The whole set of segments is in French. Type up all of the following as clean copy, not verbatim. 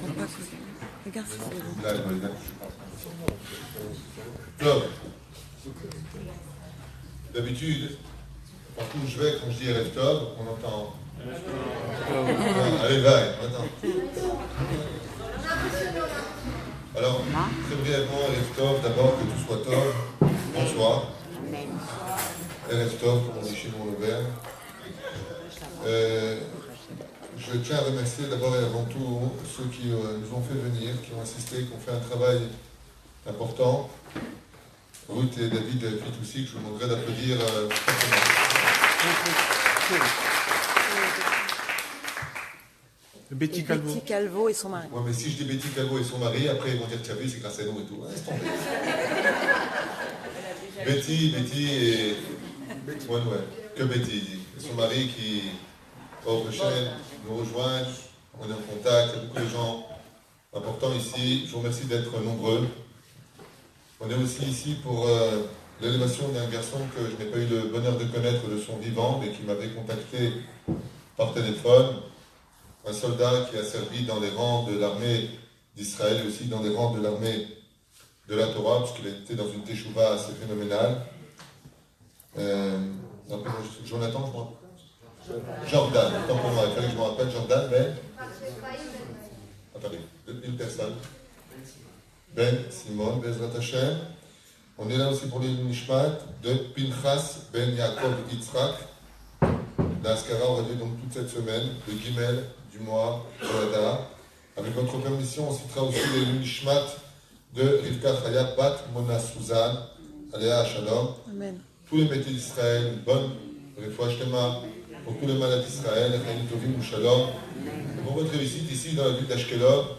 Regarde si c'est bon. Là, Top. D'habitude, partout où je vais, quand je dis Erev Tov, on entend. Allez, vague, attends. Alors, très brièvement, Erev Tov, d'abord que tout soit Tov. Bonsoir. Erev Tov, comme on dit chez nous au Vert. Je tiens à remercier d'abord et avant tout ceux qui nous ont fait venir, qui ont assisté, qui ont fait un travail important. Ruth et David Fitoussi, que je vous demanderai d'applaudir. Betty Calvo. Betty Calvo et son mari. Ouais, mais si je dis Betty Calvo et son mari, après ils vont dire que tu as vu, c'est grâce à nous et tout. Laisse tomber. Betty et. Ouais, que Betty, il dit. Et son mari qui, hors de chaîne, nous rejoignent. On est en contact, il y a beaucoup de gens importants ici. Je vous remercie d'être nombreux. On est aussi ici pour l'élévation d'un garçon que je n'ai pas eu le bonheur de connaître de son vivant, mais qui m'avait contacté par téléphone. Un soldat qui a servi dans les rangs de l'armée d'Israël et aussi dans les rangs de l'armée de la Torah, parce qu'il était dans une teshuva assez phénoménale. Jonathan, je crois. Jordan, tant pour moi, il fallait que je me rappelle Jordan, mais. Attendez, une personne. Ben Simon, Bezrat Hashem. On est là aussi pour les Nishmat de Pinchas Ben Yaakov Yitzhak. L'Askara aura lieu donc toute cette semaine, le Gimel du mois de Hadar. Avec votre permission, on citera aussi les Nishmat de Rivka Chaya Bat Mona Suzanne, Aléa Shalom. Amen. Tous les métiers d'Israël, une bonne Refoua Shlema pour tous les malades d'Israël, Chaim Tovim ou Shalom. Et pour votre réussite ici dans la ville d'Ashkelon,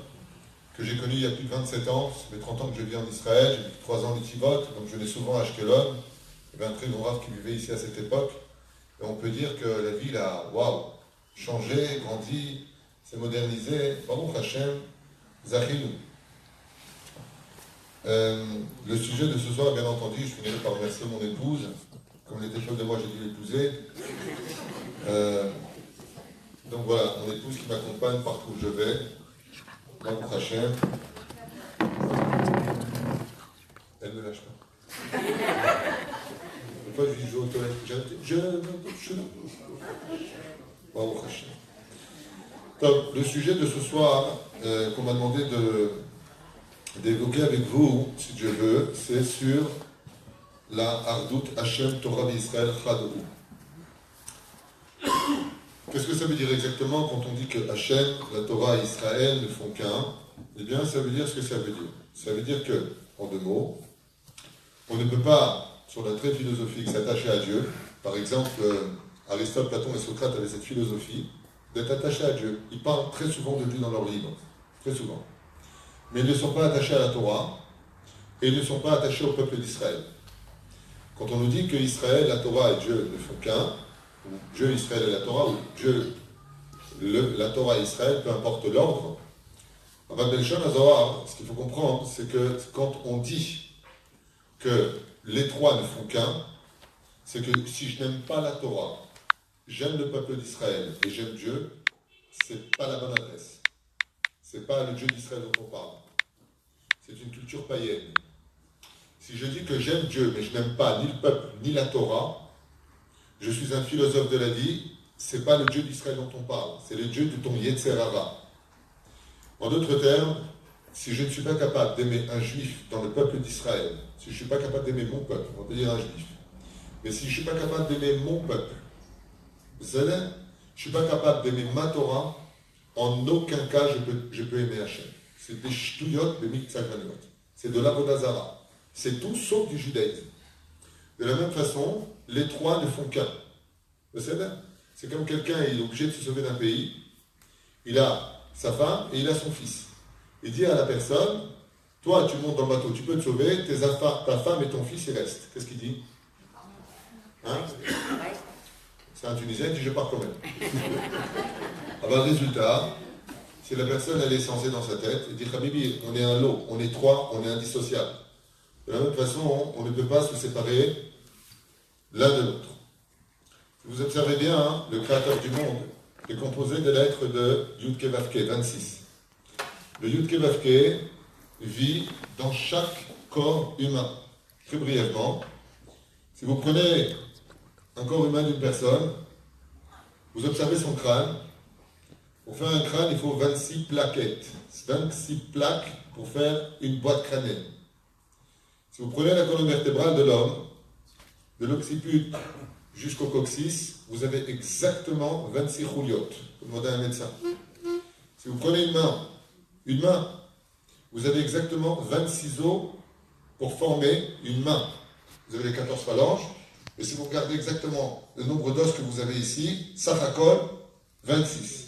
que j'ai connue il y a plus de 27 ans, ça fait 30 ans que je vis en Israël, j'ai vécu 3 ans d'Itivot, donc je venais souvent à Ashkelon. Il y avait un très grand rave qui vivait ici à cette époque. Et on peut dire que la ville a, changé, grandi, s'est modernisée. Baruch Hashem, Zachinu. Le sujet de ce soir, bien entendu, je finirai par remercier mon épouse. Comme elle était folle de moi, j'ai dû l'épouser. Donc voilà, mon épouse qui m'accompagne partout où je vais. Baruch Hashem. Elle ne lâche pas. Une fois, je lui dis, je vais aux toilettes. Baruch Hashem. Donc, le sujet de ce soir, qu'on m'a demandé d'évoquer avec vous, si je veux, c'est sur la Ardout Hashem Torah d'Israël Chadou. Qu'est-ce que ça veut dire exactement quand on dit que Hashem, la Torah et Israël ne font qu'un? Eh bien, ça veut dire ce que ça veut dire. Ça veut dire que, en 2 mots, on ne peut pas, sur la trait philosophique, s'attacher à Dieu. Par exemple, Aristote, Platon et Socrate avaient cette philosophie d'être attachés à Dieu. Ils parlent très souvent de Dieu dans leurs livres. Très souvent. Mais ils ne sont pas attachés à la Torah et ils ne sont pas attachés au peuple d'Israël. Quand on nous dit que Israël, la Torah et Dieu ne font qu'un, ou Dieu, Israël et la Torah, ou Dieu, la Torah et Israël, peu importe l'ordre, en Belshon Zohar, ce qu'il faut comprendre, c'est que quand on dit que les 3 ne font qu'un, c'est que si je n'aime pas la Torah, j'aime le peuple d'Israël et j'aime Dieu, c'est pas la bonne adresse. C'est pas le Dieu d'Israël dont on parle. C'est une culture païenne. Si je dis que j'aime Dieu, mais je n'aime pas ni le peuple, ni la Torah, je suis un philosophe de la vie, c'est pas le Dieu d'Israël dont on parle, c'est le Dieu de ton Yetzer Hara. En d'autres termes, si je ne suis pas capable d'aimer un juif dans le peuple d'Israël, si je ne suis pas capable d'aimer mon peuple, on peut dire un juif, mais si je ne suis pas capable d'aimer mon peuple, je ne suis pas capable d'aimer ma Torah, en aucun cas je peux aimer Hachem. C'est des shtuyot, des mitzvot. C'est de l'avodazara. C'est tout sauf du judaïsme. De la même façon, les 3 ne font qu'un. Vous savez, c'est comme quelqu'un est obligé de se sauver d'un pays. Il a sa femme et il a son fils. Il dit à la personne, toi tu montes dans le bateau, tu peux te sauver, ta femme et ton fils ils restent. Qu'est-ce qu'il dit? Hein? C'est un Tunisien, il dit je pars quand même. Résultat, si la personne elle est censée dans sa tête, il dit Habibi, on est un lot, on est 3, on est indissociables. De la même façon, on ne peut pas se séparer l'un de l'autre. Vous observez bien, le créateur du monde est composé des lettres de Yud Ke Vav Ke, 26. Le Yud Kei Vav Kei vit dans chaque corps humain. Très brièvement, si vous prenez un corps humain d'une personne, vous observez son crâne. Pour faire un crâne, il faut 26 plaquettes. 26 plaques pour faire une boîte crânienne. Si vous prenez la colonne vertébrale de l'homme, de l'occiput jusqu'au coccyx, vous avez exactement 26 rouliottes. Vous demandez à un médecin. Si vous prenez une main, vous avez exactement 26 os pour former une main. Vous avez les 14 phalanges, et si vous regardez exactement le nombre d'os que vous avez ici, ça racole 26.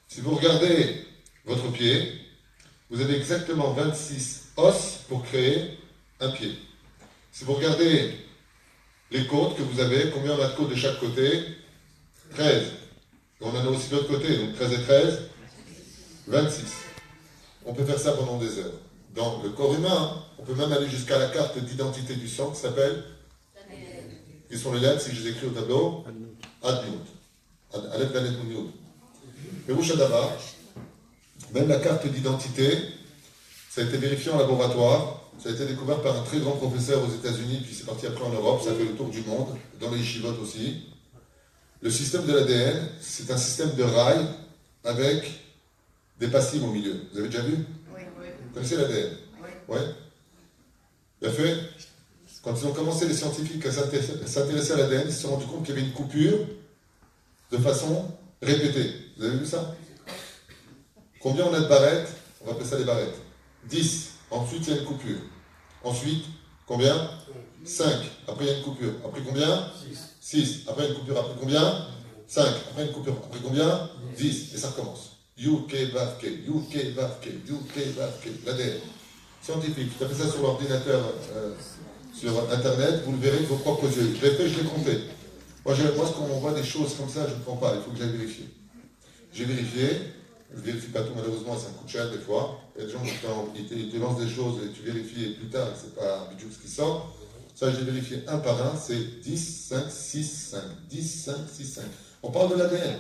Si vous regardez votre pied, vous avez exactement 26 os pour créer un pied. Si vous regardez les côtes que vous avez, combien on a de côtes de chaque côté? 13. Et on en a aussi de l'autre côté, donc 13 et 13, 26. On peut faire ça pendant des heures. Dans le corps humain, on peut même aller jusqu'à la carte d'identité du sang qui s'appelle... Qui sont les lettres, si je les écris au tableau? Adnout. Aleph, Dalet, Nun, Yud. Perouch Hadavar, même la carte d'identité, ça a été vérifié en laboratoire, ça a été découvert par un très grand professeur aux États-Unis, puis c'est parti après en Europe, ça fait le tour du monde, dans les yeshivot aussi. Le système de l'ADN, c'est un système de rails avec des passives au milieu. Vous avez déjà vu? Oui. Vous connaissez l'ADN? Oui. Bien fait. Quand ils ont commencé, les scientifiques, à s'intéresser à l'ADN, ils se sont rendus compte qu'il y avait une coupure de façon répétée. Vous avez vu ça? Combien on a de barrettes? On va appeler ça des barrettes. 10. Ensuite, il y a une coupure. Ensuite, combien? 5. Après, il y a une coupure. Après combien? 6. Après, une coupure. Après combien? 5. Après, une coupure. Après combien? 10. Et ça recommence. Yud Kei Vav Kei, Yud Kei Vav Kei, Yud Kei Vav Kei. L'ADN. Scientifique. Vous tapez ça sur l'ordinateur, sur Internet, vous le verrez de vos propres yeux. Je l'ai fait, je l'ai compté. Moi, ce qu'on voit des choses comme ça, je ne prends pas. Il faut que j'aille vérifier. J'ai vérifié. Je ne vérifie pas tout, malheureusement, ça coûte cher des fois. Il y a des gens qui te lancent des choses et tu vérifies et plus tard, c'est pas du tout ce qui sort. Ça, j'ai vérifié un par un, c'est 10, 5, 6, 5. 10, 5, 6, 5. On parle de l'ADN.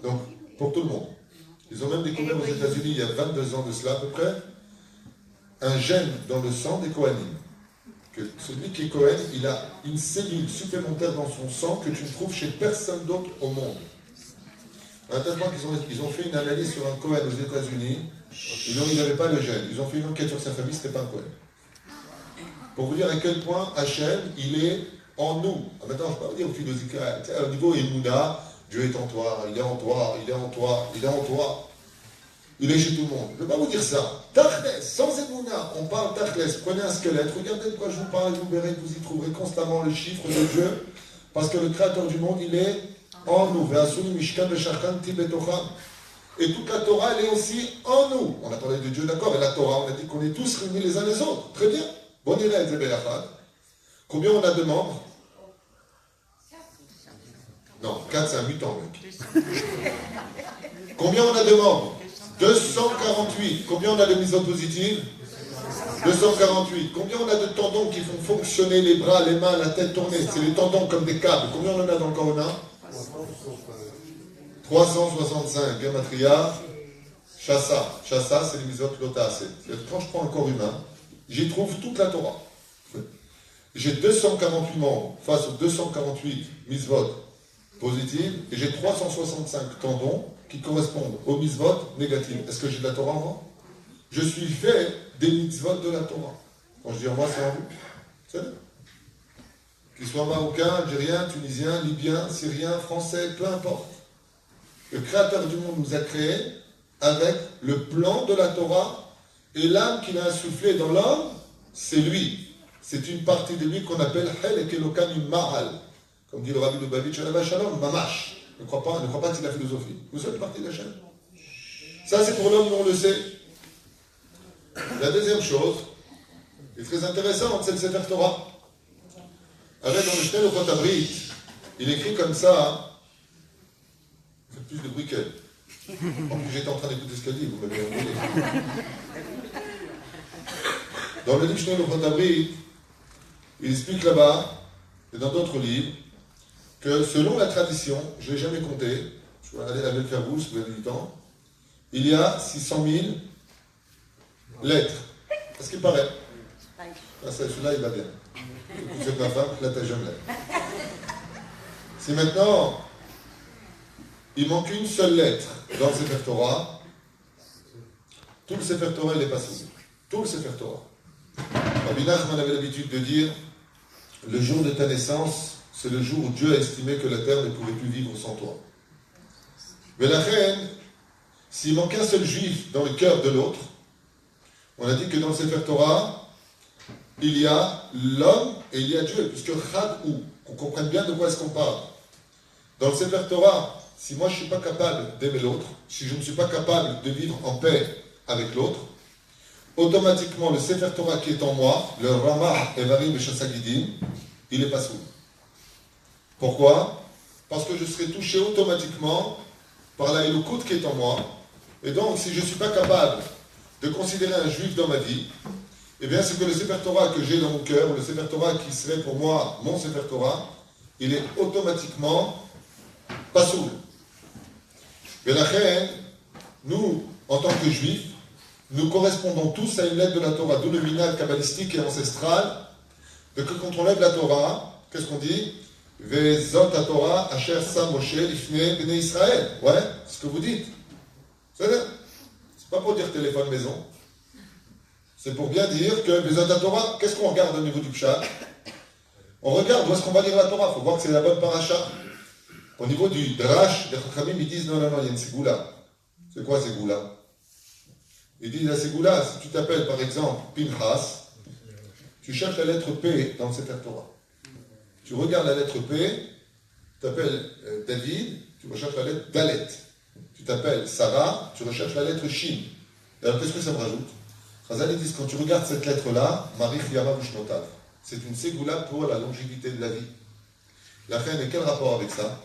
Donc, pour tout le monde. Ils ont même découvert aux États-Unis, il y a 22 ans de cela à peu près, un gène dans le sang des Kohanim. Que celui qui est Kohen, il a une cellule supplémentaire dans son sang que tu ne trouves chez personne d'autre au monde. À tel point qu'ils ont fait une analyse sur un Kohen aux États-Unis, il n'avait pas le gène. Ils ont fait une enquête sur sa famille, ce n'était pas un Kohen. Pour vous dire à quel point Hachem, il est en nous. Maintenant, je ne vais pas vous dire au niveau Emouna, Dieu est en toi, il est en toi, il est en toi, il est en toi. Il est chez tout le monde. Je ne vais pas vous dire ça. Tachles, sans Emouna, on parle Tachles. Prenez un squelette, regardez de quoi je vous parle et vous verrez que vous y trouverez constamment le chiffre de Dieu. Parce que le Créateur du monde, il est en nous. Et toute la Torah, elle est aussi en nous. On a parlé de Dieu, d'accord, et la Torah, on a dit qu'on est tous réunis les uns les autres. Très bien. Bon irel, combien on a de membres? Non, 4, c'est un mutant, mec. Combien on a de membres? 248. Combien on a de mises positives? 248. Combien on a de tendons qui font fonctionner les bras, les mains, la tête tournée? C'est les tendons comme des câbles. Combien on en a dans le corps humain? 365. Gematria. Chassa. Chassa, c'est les misot lotas. Quand je prends un corps humain, j'y trouve toute la Torah. J'ai 248 membres face aux 248 misvot positives et j'ai 365 tendons qui correspondent aux mitzvot négatives. Est-ce que j'ai de la Torah en moi? Je suis fait des mitzvot de la Torah. Quand je dis en moi, c'est en vous. C'est vrai. Qu'ils soient marocains, algériens, tunisiens, libyens, syriens, français, peu importe. Le Créateur du monde nous a créés avec le plan de la Torah et l'âme qu'il a insufflée dans l'homme, c'est lui. C'est une partie de lui qu'on appelle Helek Elokan Mahal. Comme dit le Rabbi Lubavitch, Shalom, Mamash. Ne crois pas que c'est la philosophie. Vous êtes partie de la chaîne. Ça, c'est pour l'homme, nous on le sait. La deuxième chose, est très intéressante, c'est le Sefer Torah. Avec dans le Shnei Luchot Abrit, il écrit comme ça, faites plus de bruit qu'elle. En plus, j'étais en train d'écouter ce qu'elle dit, vous m'avez envoyé. Dans le livre Shnei Luchot Abrit, il explique là-bas, et dans d'autres livres, que selon la tradition, je ne l'ai jamais compté, je vais aller avec la bouche, vous avez du temps, il y a 600 000 lettre. Est-ce qu'il paraît? Celui-là, il va bien. C'est ma femme, là, t'as jamais lettre. Si maintenant, il manque une seule lettre dans le Sefer Torah, tout le Sefer Torah, il n'est pas soumis. Tout le Sefer Torah. Rabbi Nachman avait l'habitude de dire, le jour de ta naissance, c'est le jour où Dieu a estimé que la terre ne pouvait plus vivre sans toi. Mais la reine, s'il manque un seul juif dans le cœur de l'autre, on a dit que dans le Sefer Torah, il y a l'homme et il y a Dieu, puisque Chad ou, qu'on comprenne bien de quoi est-ce qu'on parle. Dans le Sefer Torah, si moi je ne suis pas capable d'aimer l'autre, si je ne suis pas capable de vivre en paix avec l'autre, automatiquement le Sefer Torah qui est en moi, le Ramah Evarim et Shassagidim, il n'est pas soumis. Pourquoi? Parce que je serai touché automatiquement par la Elokout qui est en moi. Et donc, si je ne suis pas capable de considérer un juif dans ma vie, eh bien, c'est que le Sefer Torah que j'ai dans mon cœur, ou le Sefer Torah qui serait pour moi mon Sefer Torah, il est automatiquement pas sourd. Mais la reine, nous, en tant que juifs, nous correspondons tous à une lettre de la Torah, d'où le minhag kabbalistique et ancestral, de que quand on lève la Torah, qu'est-ce qu'on dit? Vezot la Torah, Asher Sa Moshe, Lifne Bnei Israël. Ouais, c'est ce que vous dites. C'est pas pour dire téléphone maison. C'est pour bien dire que Vezot la Torah, qu'est-ce qu'on regarde au niveau du Pshat? On regarde où est-ce qu'on va lire la Torah. Il faut voir que c'est la bonne paracha. Au niveau du Drash, les Chachamim, ils disent non, il y a une Ségoula. C'est quoi Ségoula? Ils disent la Ségoula, si tu t'appelles par exemple Pinchas, tu cherches la lettre P dans le Sefer Torah. Tu regardes la lettre P, tu t'appelles David, tu recherches la lettre Dalet. Tu t'appelles Sarah, tu recherches la lettre Shin. Et alors qu'est-ce que ça me rajoute? Chazal, ils disent quand tu regardes cette lettre-là, Marich Yama Vishnotav, c'est une Ségoula pour la longévité de la vie. La reine, et quel rapport avec ça?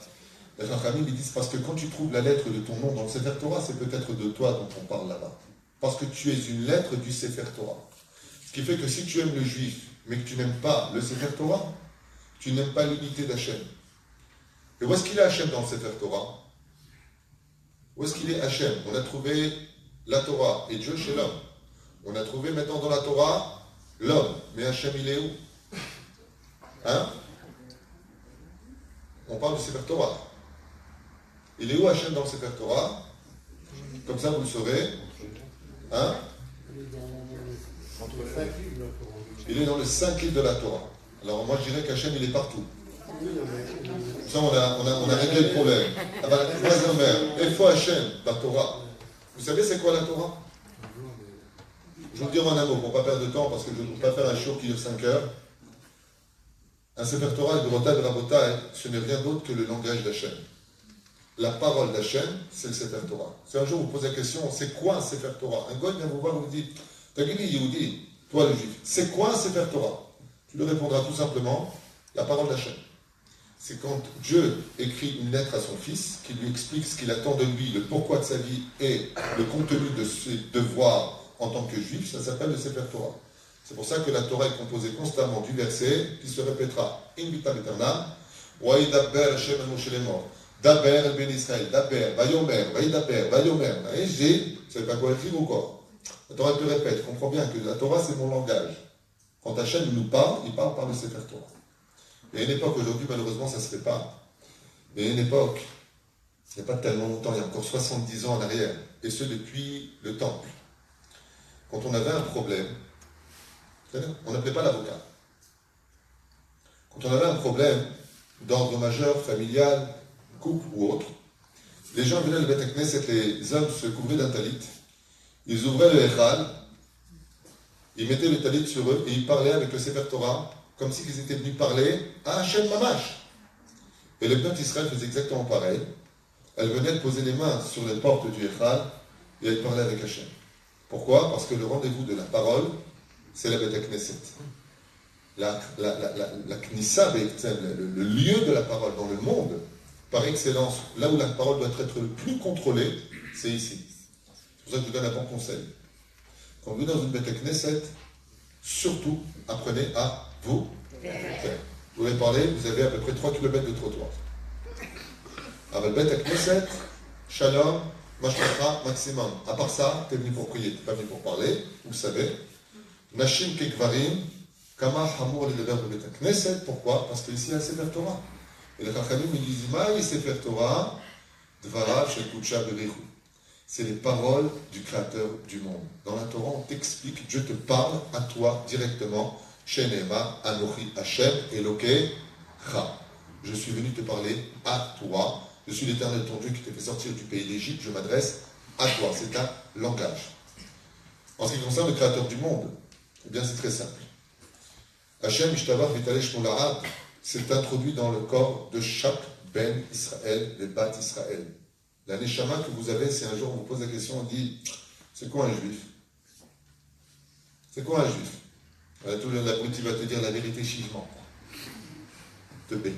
Les Chachamim, ils disent parce que quand tu trouves la lettre de ton nom dans le Sefer Torah, c'est peut-être de toi dont on parle là-bas. Parce que tu es une lettre du Sefer Torah. Ce qui fait que si tu aimes le juif, mais que tu n'aimes pas le Sefer Torah, tu n'aimes pas l'unité d'Hachem. Et où est-ce qu'il est Hachem dans le Sefer Torah? Où est-ce qu'il est Hachem? On a trouvé la Torah et Dieu chez l'homme. On a trouvé maintenant dans la Torah l'homme. Mais Hachem, il est où? Hein? On parle du Sefer Torah. Il est où Hachem dans le Sefer Torah? Comme ça, vous le saurez. Hein? Il est dans le 5 livres de la Torah. Alors moi je dirais qu'Hachem il est partout. Ça on a réglé le problème. Ah ben, il faut Hachem, la Torah. Vous savez c'est quoi la Torah? Je vais vous dire en un mot pour ne pas perdre de temps parce que je ne veux pas faire un show qui dure 5 heures. Un Sefer Torah de Rotaï de Rabotaï, ce n'est rien d'autre que le langage d'Hachem. La parole d'Hachem, c'est le Sefer Torah. Si un jour vous posez la question, c'est quoi un Sefer Torah? Un goy vient vous voir et vous dit, Tagili Yehudi, toi le juif, c'est quoi un Sefer Torah? Tu lui répondras tout simplement, la parole d'Hachem. C'est quand Dieu écrit une lettre à son fils, qui lui explique ce qu'il attend de lui, le pourquoi de sa vie et le contenu de ses devoirs en tant que juif, ça s'appelle le Sefer Torah. C'est pour ça que la Torah est composée constamment du verset qui se répétera in vitam aeternam, wa yidaber Hashem al Moshe lemor, daber el ben Israël, daber, vayomer, vayidaber, vayomer. Et j'ai, vous ne savez pas quoi écrire ou quoi? La Torah te répète, comprends bien que la Torah c'est mon langage. Quand Hachem nous parle, il parle par le Sefer Torah. Il y a une époque, aujourd'hui malheureusement ça ne se fait pas, mais il y a une époque, il n'y a pas tellement longtemps, il y a encore 70 ans en arrière, et ce depuis le Temple. Quand on avait un problème, on n'appelait pas l'avocat. Quand on avait un problème d'ordre majeur, familial, couple ou autre, les gens venaient le Beth Knesset, les hommes se couvraient d'un talit, ils ouvraient le Echal, ils mettaient le talit sur eux et ils parlaient avec le Sefer Torah comme s'ils étaient venus parler à Hachem Mamash. Et le peuple d'Israël faisait exactement pareil. Elle venait de poser les mains sur les portes du Echal et elle parlait avec Hachem. Pourquoi? Parce que le rendez-vous de la parole, c'est la Beth Knesset. La Knissa, le lieu de la parole dans le monde, par excellence, là où la parole doit être le plus contrôlée, c'est ici. C'est pour ça que je vous donne un bon conseil. Quand vous êtes dans une Beth Knesset, surtout apprenez à vous taire. Vous voulez parler, vous avez à peu près 3 km de trottoir. Alors, Beth Knesset, Shalom, Mashkatra, maximum. À part ça, tu es venu pour prier, tu n'es pas venu pour parler, vous le savez. Nashim kekvarim, kama hamour le deber de Knesset. Pourquoi? Parce qu'ici, il y a un Sefer Torah. Et les Chachamim, ils disent, Maï Sefer Torah, dvarav shel kudsha berichu. C'est les paroles du Créateur du monde. Dans la Torah, on t'explique, Dieu te parle à toi directement. Shenema, Anochi, Hashem, Elokei, Cha. Je suis venu te parler à toi. Je suis l'Éternel ton Dieu qui t'a fait sortir du pays d'Égypte. Je m'adresse à toi. C'est un langage. En ce qui concerne le Créateur du monde, eh bien, c'est très simple. Hashem, Ishtavar, Vitalesh, Moulahad, s'est introduit dans le corps de chaque Ben Israël, les Bat Israël. La Neshama que vous avez, si un jour on vous pose la question, on dit, c'est quoi un juif? C'est quoi un juif? L'abruti va te dire la vérité chivement. Te bête.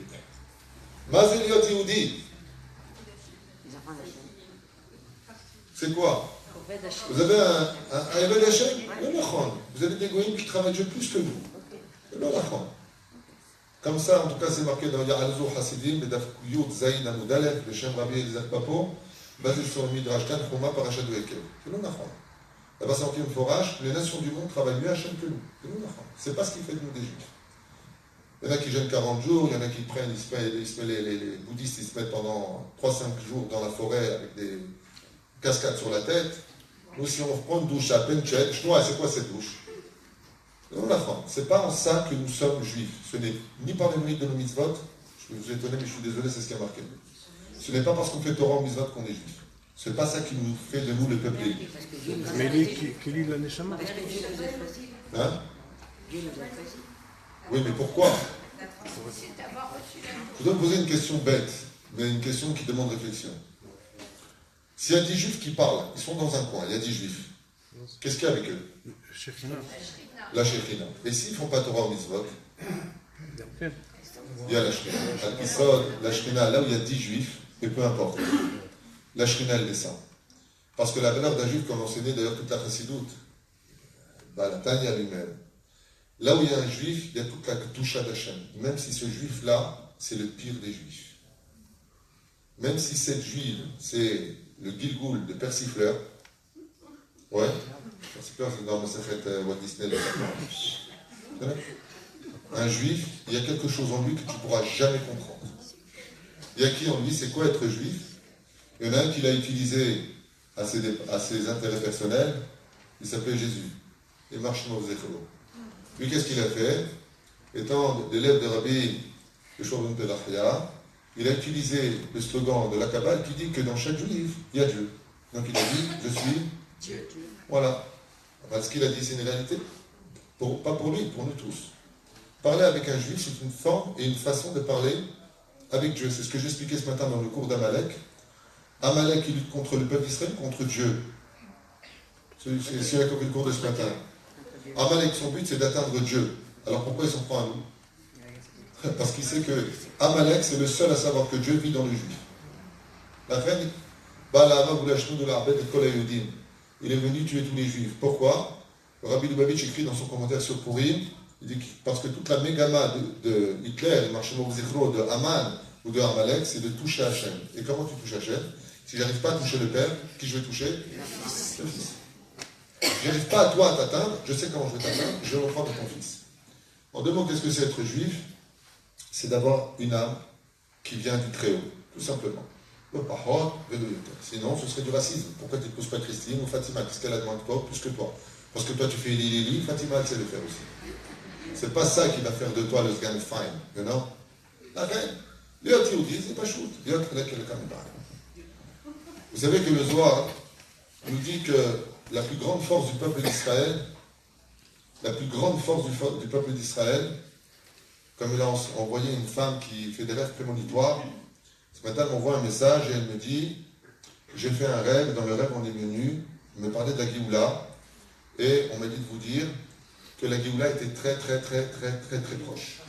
Mazeliot Yehudi. C'est quoi? Vous avez un Eved Hashem? Vous avez des goïms qui travaillent Dieu plus que vous. C'est l'olachon. Comme ça, en tout cas, c'est marqué dans Ya'alzou Hasidim, Bedaf Yud Zayin Amoudalef, le Shem Rabbi Elizabeth Papo, basé sur le Midrash Kan Chouma Parashat de Ekel. C'est l'olachon. Là-bas, c'est marqué une forage, les nations du monde travaillent mieux Hashem que nous. C'est l'olachon. C'est pas ce qui fait de nous des juifs. Il y en a qui jeûnent 40 jours, il y en a qui prennent, les bouddhistes, ils se mettent pendant 3-5 jours dans la forêt avec des cascades sur la tête. Nous, si on prend une douche à Penchet, c'est quoi cette douche? C'est pas en ça que nous sommes juifs. Ce n'est ni par les mérites de nos mitzvot, je vais vous étonner, mais je suis désolé, c'est ce qui a marqué. Ce n'est pas parce qu'on fait Torah en mitzvot qu'on est juif. Ce n'est pas ça qui nous fait de nous le peuple élu. Mais qui lit la Neshama? Hein? Oui, mais pourquoi? Je dois vous poser une question bête, mais une question qui demande réflexion. S'il y a 10 juifs qui parlent, ils sont dans un coin, il y a 10 juifs. Qu'est-ce qu'il y a avec eux? La Shekhina. Et s'ils ne font pas Torah au mitzvot, il y a la Shekhina. La Shekhina, là où il y a 10 juifs, et peu importe. La Shekhina, elle descend. Parce que la valeur d'un juif, comme enseignait d'ailleurs toute la chassidoute, la Tanya lui-même, là où il y a un juif, il y a toute la Kedusha d'Hachem. Même si ce juif-là, c'est le pire des juifs. Même si cette juive, c'est le Gilgoul de Persifleur, ouais, Persifleur, c'est dans le Walt Disney. Un juif, il y a quelque chose en lui que tu ne pourras jamais comprendre. Il y a qui en lui, c'est quoi être juif? Il y en a un qui l'a utilisé à ses intérêts personnels, il s'appelait Jésus. Et marche dans Zéchelo. Lui, qu'est-ce qu'il a fait? Étant l'élève de Rabbi Yeshua Pelachia, il a utilisé le slogan de la Kabbale qui dit que dans chaque juif, il y a Dieu. Donc il a dit, je suis Dieu. Voilà. Enfin, ce qu'il a dit, c'est une réalité. Pas pour lui, pour nous tous. Parler avec un juif, c'est une forme et une façon de parler avec Dieu. C'est ce que j'expliquais ce matin dans le cours d'Amalek. Amalek, il lutte contre le peuple d'Israël, contre Dieu. C'est le cours de ce matin. Amalek, son but, c'est d'atteindre Dieu. Alors pourquoi il s'en prend à nous? Parce qu'il sait que Amalek, c'est le seul à savoir que Dieu vit dans le juif. La reine, il est venu tuer tous les juifs. Pourquoi? Rabbi Lubavitch écrit dans son commentaire sur Purim, il dit parce que toute la mégama de Hitler, de Haman ou de Amalek, c'est de toucher Hachem. Et comment tu touches Hachem? Si j'arrive pas à toucher le Père, qui je vais toucher? Le Fils. Je n'arrive pas à toi à t'atteindre, je sais comment je vais t'atteindre, je vais reprendre ton Fils. En deux mots, qu'est-ce que c'est être juif? C'est d'avoir une âme qui vient du Très-Haut, tout simplement. Sinon, ce serait du racisme. Pourquoi tu ne pousses pas Christine ou Fatima? Qu'est-ce qu'elle a de moins que toi, plus que toi? Parce que toi, tu fais Lili, Fatima, elle sait le faire aussi. C'est pas ça qui va faire de toi le sgan fine, you know? La reine, c'est pas shoot. Vous savez que le Zohar nous dit que la plus grande force du peuple d'Israël, du peuple d'Israël, comme il a envoyé une femme qui fait des rêves prémonitoires, ce matin elle m'envoie un message et elle me dit, j'ai fait un rêve, dans le rêve on est venu, me parlait de la Géoula, et on m'a dit de vous dire que la Géoula était très très très très très très proche.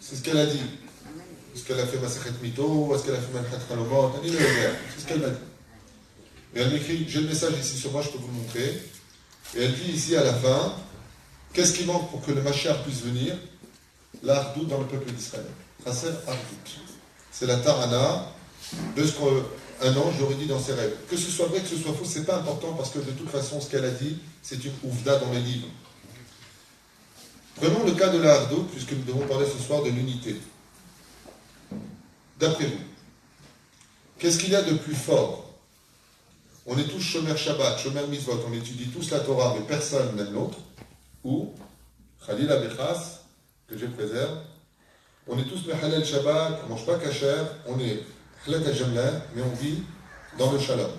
C'est ce qu'elle a dit. Est-ce qu'elle a fait Masachet Mito, est-ce qu'elle a fait Malchat Chalomot, c'est ce qu'elle m'a dit. Et elle m'écrit, j'ai le message ici sur moi, je peux vous le montrer. Et elle dit ici à la fin, qu'est-ce qui manque pour que le Mashiach puisse venir? La hardout dans le peuple d'Israël. Tracer hardout. C'est la tarana de ce un ange l'aurait dit dans ses rêves. Que ce soit vrai, que ce soit faux, c'est pas important parce que de toute façon, ce qu'elle a dit, c'est une ouvda dans les livres. Prenons le cas de la Hardout, puisque nous devons parler ce soir de l'unité. D'après vous, qu'est-ce qu'il y a de plus fort? On est tous Shomer Shabbat, Shomer Mitzvot, on étudie tous la Torah, mais personne n'aime l'autre. Ou, Khalil Abechas, que Dieu préserve, on est tous Mehalel Shabbat, on ne mange pas kasher, on est Khlat HaJamla, mais on vit dans le Shalom.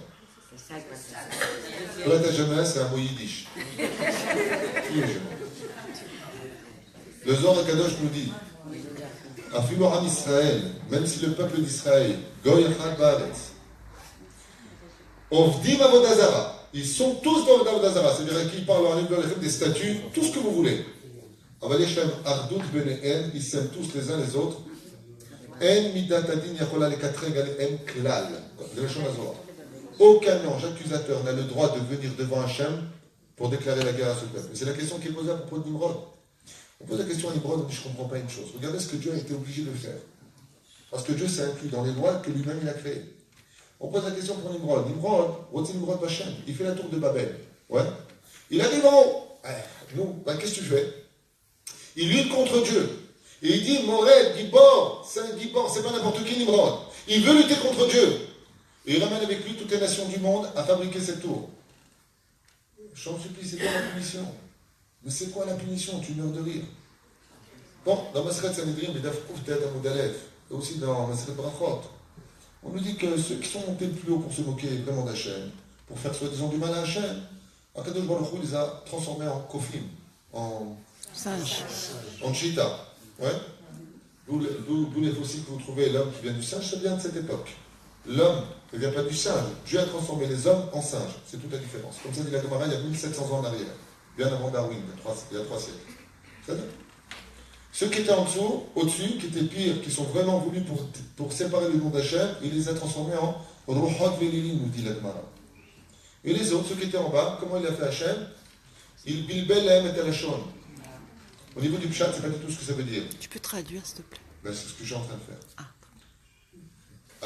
Khlat HaJamla, c'est un mot yiddish. Le Zohar HaKadosh nous dit, Afilu Am Israël, même si le peuple d'Israël, Goy Echad Baaretz, Ovdim Avodah Zara, ils sont tous dans l'Avodah Zara, c'est-à-dire qu'ils parlent en des statues, tout ce que vous voulez. Avaleshem Ardout Benehem, ils s'aiment tous les uns les autres. En Midat Adin Yachola Lekatre Galem Klal. Aucun ange accusateur n'a le droit de venir devant Hachem pour déclarer la guerre à ce peuple. C'est la question qui est posée à propos de Nimrod. On pose la question à Nimrod, on dit je ne comprends pas une chose. Regardez ce que Dieu a été obligé de faire. Parce que Dieu s'est inclus dans les lois que lui-même il a créées. On pose la question pour Nimrod. Nimrod, Roti Nimrod Bachem, il fait la tour de Babel. Ouais. Il arrive en haut. Nous, qu'est-ce que tu fais? Il lutte contre Dieu. Et il dit, Morel, Gibor, c'est un Gibor, c'est pas n'importe qui Nimrod. Il veut lutter contre Dieu. Et il ramène avec lui toutes les nations du monde à fabriquer cette tour. Je t'en supplie, c'est quoi la punition? Mais c'est quoi la punition? Tu meurs de rire. Bon, dans Maseret Sanhedrin, Bedafkouf Tead Amudalev, et aussi dans Maseret Brachot, on nous dit que ceux qui sont montés le plus haut pour se moquer vraiment d'Hachem, pour faire soi-disant du mal à Hachem, Akadosh Baruch Hu les a transformés en kofim, en singe, en cheetah. Ouais. D'où les fossiles que vous trouvez, l'homme qui vient du singe, ça vient de cette époque. L'homme ne vient pas du singe. Dieu a transformé les hommes en singes. C'est toute la différence. Comme ça dit la Gemara, il y a 1700 ans en arrière. Bien avant Darwin, il y a 3 siècles. C'est-à-dire ceux qui étaient en dessous, au-dessus, qui étaient pires, qui sont vraiment voulus pour séparer le nom d'Hachem, il les a transformés en Ruhot Velili, nous dit la Gemara. Et les autres, ceux qui étaient en bas, comment il a fait Hachem? Il bilbel lahem et alashon. Au niveau du pshat, c'est pas du tout ce que ça veut dire. Tu peux traduire, s'il te plaît? Ben, c'est ce que je suis en train de faire. Ah.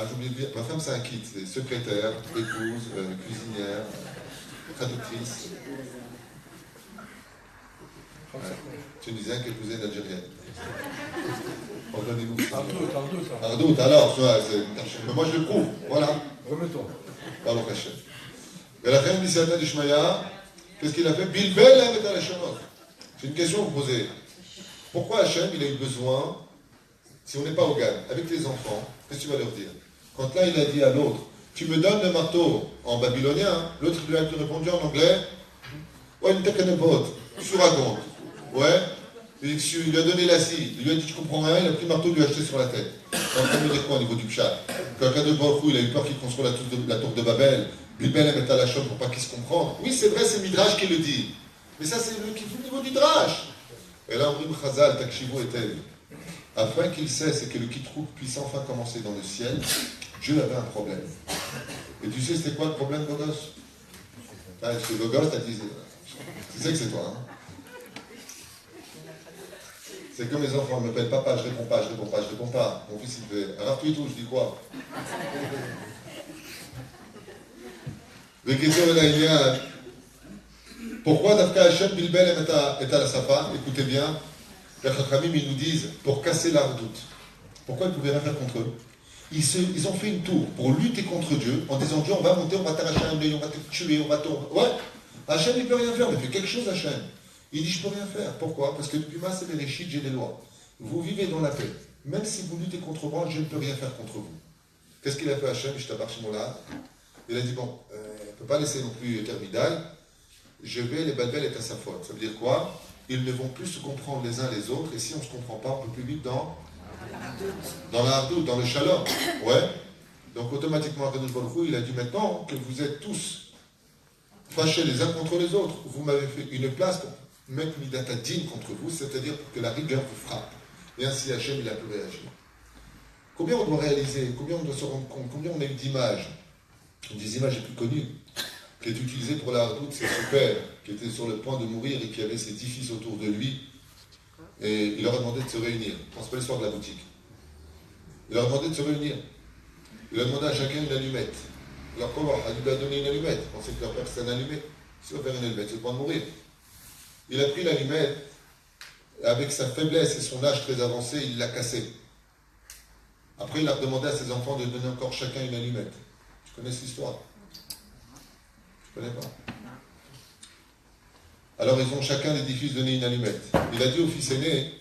J'ai oublié de dire, ma femme c'est un kit, c'est secrétaire, épouse, cuisinière, traductrice. Ouais. Tunisienne, quelques-unes algériennes. Pardonnez-nous. Ardout, alors, mais moi je le prouve, voilà. Remettons. Pardon, Hachem. Et la reine d'Israël d'Ishmaïa, qu'est-ce qu'il a fait? Bilbel la met à la Shemot. C'est une question à vous poser. Pourquoi Hachem, il a eu besoin, si on n'est pas au GAN, avec les enfants, qu'est-ce que tu vas leur dire? Quand là, il a dit à l'autre, tu me donnes le marteau en babylonien, l'autre lui a répondu en anglais, ouais, une tekenebot, tu racontes. Ouais, il lui a donné la scie, il lui a dit, tu comprends rien, il a pris le marteau, il lui a acheté sur la tête. En train de me dire quoi au niveau du pshat? Quand Kadosh Baruch Hu, il a eu peur qu'il construise la tour de Babel, Bilbel a mis à la chambre pour pas qu'il se comprenne. Oui, c'est vrai, c'est Midrash qui le dit. Mais ça, c'est le niveau du Drash. Et là, on dit Chazal, Takshivu et tel. Afin qu'il cesse et que le Kitrouk puisse enfin commencer dans le ciel, Dieu avait un problème. Et tu sais, c'était quoi le problème, Gogos? Parce que Gogos, t'as dit, tu sais que c'est toi, hein? C'est comme les enfants, ils m'appellent papa, je réponds pas, je réponds pas, je réponds pas. Mon fils, il fait, alors tout et tout, je dis quoi? Les questions de la pourquoi Dafka Hachem Bilbel est à la Safa? Écoutez bien, les Chachamim, ils nous disent, pour casser l'Ardout. Pourquoi ils ne pouvaient rien faire contre eux? Ils ont fait une tour pour lutter contre Dieu, en disant, Dieu, on va monter, on va t'arracher un œil, on va te tuer, on va tomber. Ouais, Hachem, il ne peut rien faire, mais il fait quelque chose, Hachem. Il dit, je ne peux rien faire. Pourquoi? Parce que depuis ma c'est les Réchid, j'ai des lois. Vous vivez dans la paix. Même si vous luttez contre moi, je ne peux rien faire contre vous. Qu'est-ce qu'il a fait Hachem? Il a dit, bon, on ne peut pas laisser non plus Termidaï. Je vais, les balbels est à sa faute. Ça veut dire quoi? Ils ne vont plus se comprendre les uns les autres, et si on ne se comprend pas, on peut plus vite dans la hardout, dans le shalom. Ouais. Donc automatiquement, Akadosh Baruch Hu, il a dit maintenant que vous êtes tous fâchés les uns contre les autres, vous m'avez fait une place pour mettre Midata digne contre vous, c'est-à-dire pour que la rigueur vous frappe. Et ainsi Hachem, il a pu réagir. Combien on doit réaliser, combien on doit se rendre compte, combien on a eu d'images? Une des images les plus connues, qui est utilisée pour la hardout, c'est son père, qui était sur le point de mourir et qui avait ses 10 fils autour de lui. Et il leur a demandé de se réunir. Je ne pense pas l'histoire de la boutique. Il leur a demandé de se réunir. Il a demandé à chacun une allumette. Alors comment il lui a donné une allumette. On sait que leur père c'est un allumé. S'il va faire une allumette, c'est le point de mourir. Il a pris l'allumette, avec sa faiblesse et son âge très avancé, il l'a cassée. Après, il a demandé à ses enfants de donner encore chacun une allumette. Tu connais cette histoire? Tu connais pas? Alors ils ont chacun des 10 fils donné une allumette. Il a dit au fils aîné,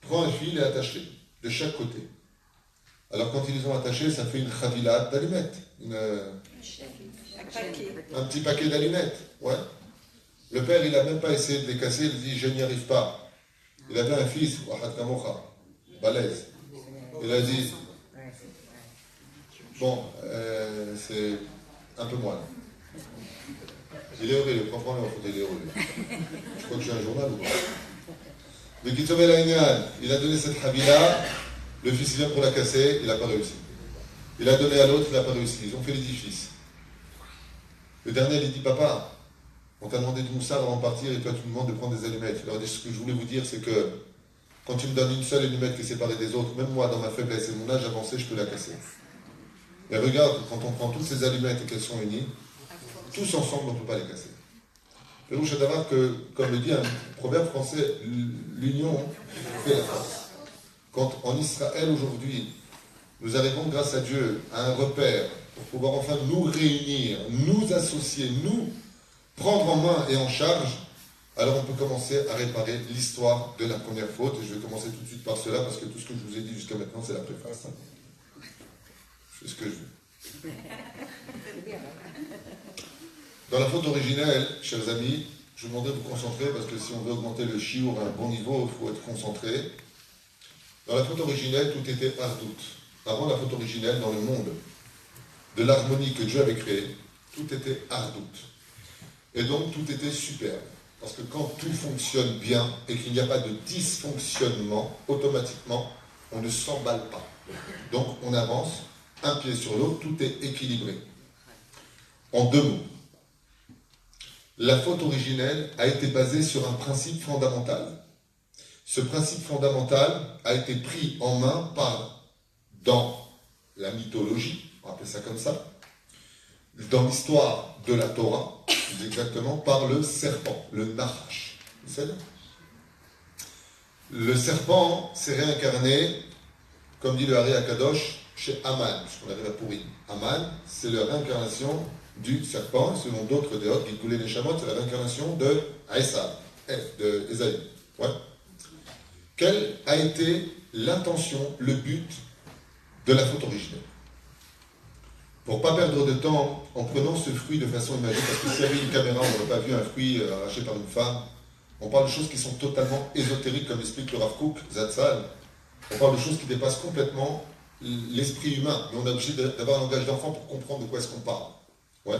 prends un fil et attache-les, de chaque côté. Alors quand ils les ont attachés, ça fait une khavila d'allumettes. Un petit paquet d'allumettes. Ouais. Le père, il n'a même pas essayé de les casser, il dit, je n'y arrive pas. Il avait un fils, Wahad Kamocha, balèze. Il a dit, bon, c'est un peu moins. Il est heureux, franchement, il est heureux. Je crois que j'ai un journal ou pas. Mais Kitobel Aïnyan, il a donné cette khavila, le fils vient pour la casser, il n'a pas réussi. Il a donné à l'autre, il n'a pas réussi. Ils ont fait les 10 fils. Le dernier, il dit, papa, on t'a demandé de moussard avant de partir et toi tu me demandes de prendre des allumettes. Alors ce que je voulais vous dire, c'est que quand tu me donnes une seule allumette qui est séparée des autres, même moi, dans ma faiblesse et mon âge avancé, je peux la casser. Mais regarde, quand on prend toutes ces allumettes et qu'elles sont unies, tous ensemble, on ne peut pas les casser. Pérouche à d'avoir que, comme le dit un proverbe français, l'union fait la force. Quand en Israël aujourd'hui, nous arrivons grâce à Dieu à un repère pour pouvoir enfin nous réunir, nous associer, nous prendre en main et en charge, alors on peut commencer à réparer l'histoire de la première faute. Et je vais commencer tout de suite par cela, parce que tout ce que je vous ai dit jusqu'à maintenant, c'est la préface. Je fais ce que je veux. Dans la faute originelle, chers amis, je vous demanderai de vous concentrer, parce que si on veut augmenter le chiour à un bon niveau, il faut être concentré. Dans la faute originelle, tout était ardout. Avant la faute originelle, dans le monde de l'harmonie que Dieu avait créée, tout était ardout. Et donc, tout était superbe. Parce que quand tout fonctionne bien et qu'il n'y a pas de dysfonctionnement, automatiquement, on ne s'emballe pas. Donc, on avance, un pied sur l'autre, tout est équilibré. En 2 mots, la faute originelle a été basée sur un principe fondamental. Ce principe fondamental a été pris en main dans la mythologie, on va appeler ça comme ça, dans l'histoire de la Torah, plus exactement, par le serpent, le Nachash. Vous savez ? Le serpent s'est réincarné, comme dit le Hari Akadosh, chez Aman, puisqu'on arrive à Purim. Aman, c'est la réincarnation du serpent, selon d'autres déotes, Gilgoulé Neshamot, c'est la réincarnation de Esav, de Esaïe. Ouais. Quelle a été l'intention, le but de la faute originelle? Pour ne pas perdre de temps en prenant ce fruit de façon imagée, parce que s'il y avait une caméra, on n'aurait pas vu un fruit arraché par une femme. On parle de choses qui sont totalement ésotériques, comme explique le Rav Kook, Zatzal. On parle de choses qui dépassent complètement l'esprit humain. Mais on est obligé d'avoir un langage d'enfant pour comprendre de quoi est-ce qu'on parle. Ouais.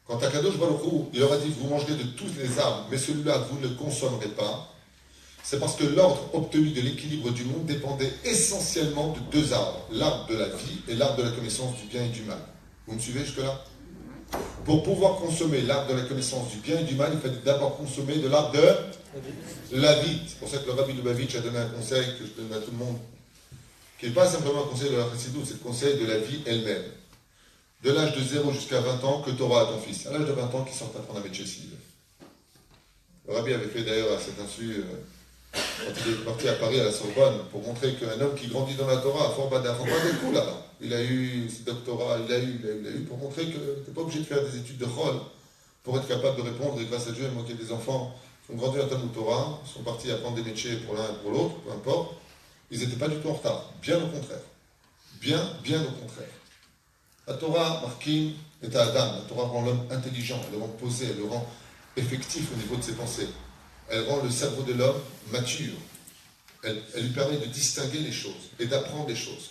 Quand Akadosh Baruch Hu, il leur a dit, vous mangerez de tous les arbres, mais celui-là, vous ne le consommerez pas. C'est parce que l'ordre obtenu de l'équilibre du monde dépendait essentiellement de 2 arbres, l'arbre de la vie et l'arbre de la connaissance du bien et du mal. Vous me suivez jusque-là? Pour pouvoir consommer l'arbre de la connaissance du bien et du mal, il fallait d'abord consommer de l'arbre de la vie. C'est pour ça que le Rabbi Lubavitch a donné un conseil que je donne à tout le monde, qui n'est pas simplement un conseil de la chassidut, c'est le conseil de la vie elle-même. De l'âge de 0 jusqu'à 20 ans, que tu auras à ton fils. À l'âge de 20 ans, qu'il sorte apprendre à mettre chez Le Rabbi avait fait d'ailleurs à cet insu... quand il est parti à Paris à la Sorbonne pour montrer qu'un homme qui grandit dans la Torah a fort bas des coups là-bas. Il a eu ses doctorats, il a eu pour montrer que tu n'es pas obligé de faire des études de Chol pour être capable de répondre. Et grâce à Dieu, il manquait des enfants qui ont grandi dans Talmud Torah, sont partis apprendre des métiers pour l'un et pour l'autre, peu importe. Ils n'étaient pas du tout en retard. Bien au contraire. Bien au contraire. La Torah, Markim, est à Adam. La Torah rend l'homme intelligent, elle le rend posé, elle le rend effectif au niveau de ses pensées. Elle rend le cerveau de l'homme mature. Elle lui permet de distinguer les choses et d'apprendre les choses.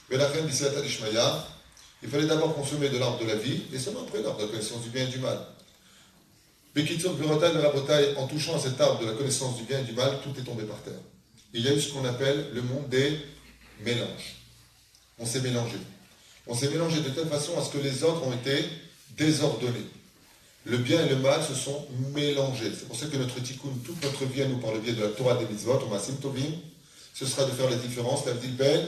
Mais la reine d'Israël d'Ishmaïa, il fallait d'abord consommer de l'arbre de la vie et seulement après l'arbre de la connaissance du bien et du mal. Bekitsur Gurotay de la Bretagne, en touchant à cet arbre de la connaissance du bien et du mal, tout est tombé par terre. Il y a eu ce qu'on appelle le monde des mélanges. On s'est mélangé. On s'est mélangé de telle façon à ce que les ordres ont été désordonnés. Le bien et le mal se sont mélangés. C'est pour ça que notre tikkun, toute notre vie à nous, par le biais de la Torah des mitzvot, on m'a tovim, ce sera de faire la différence, la ben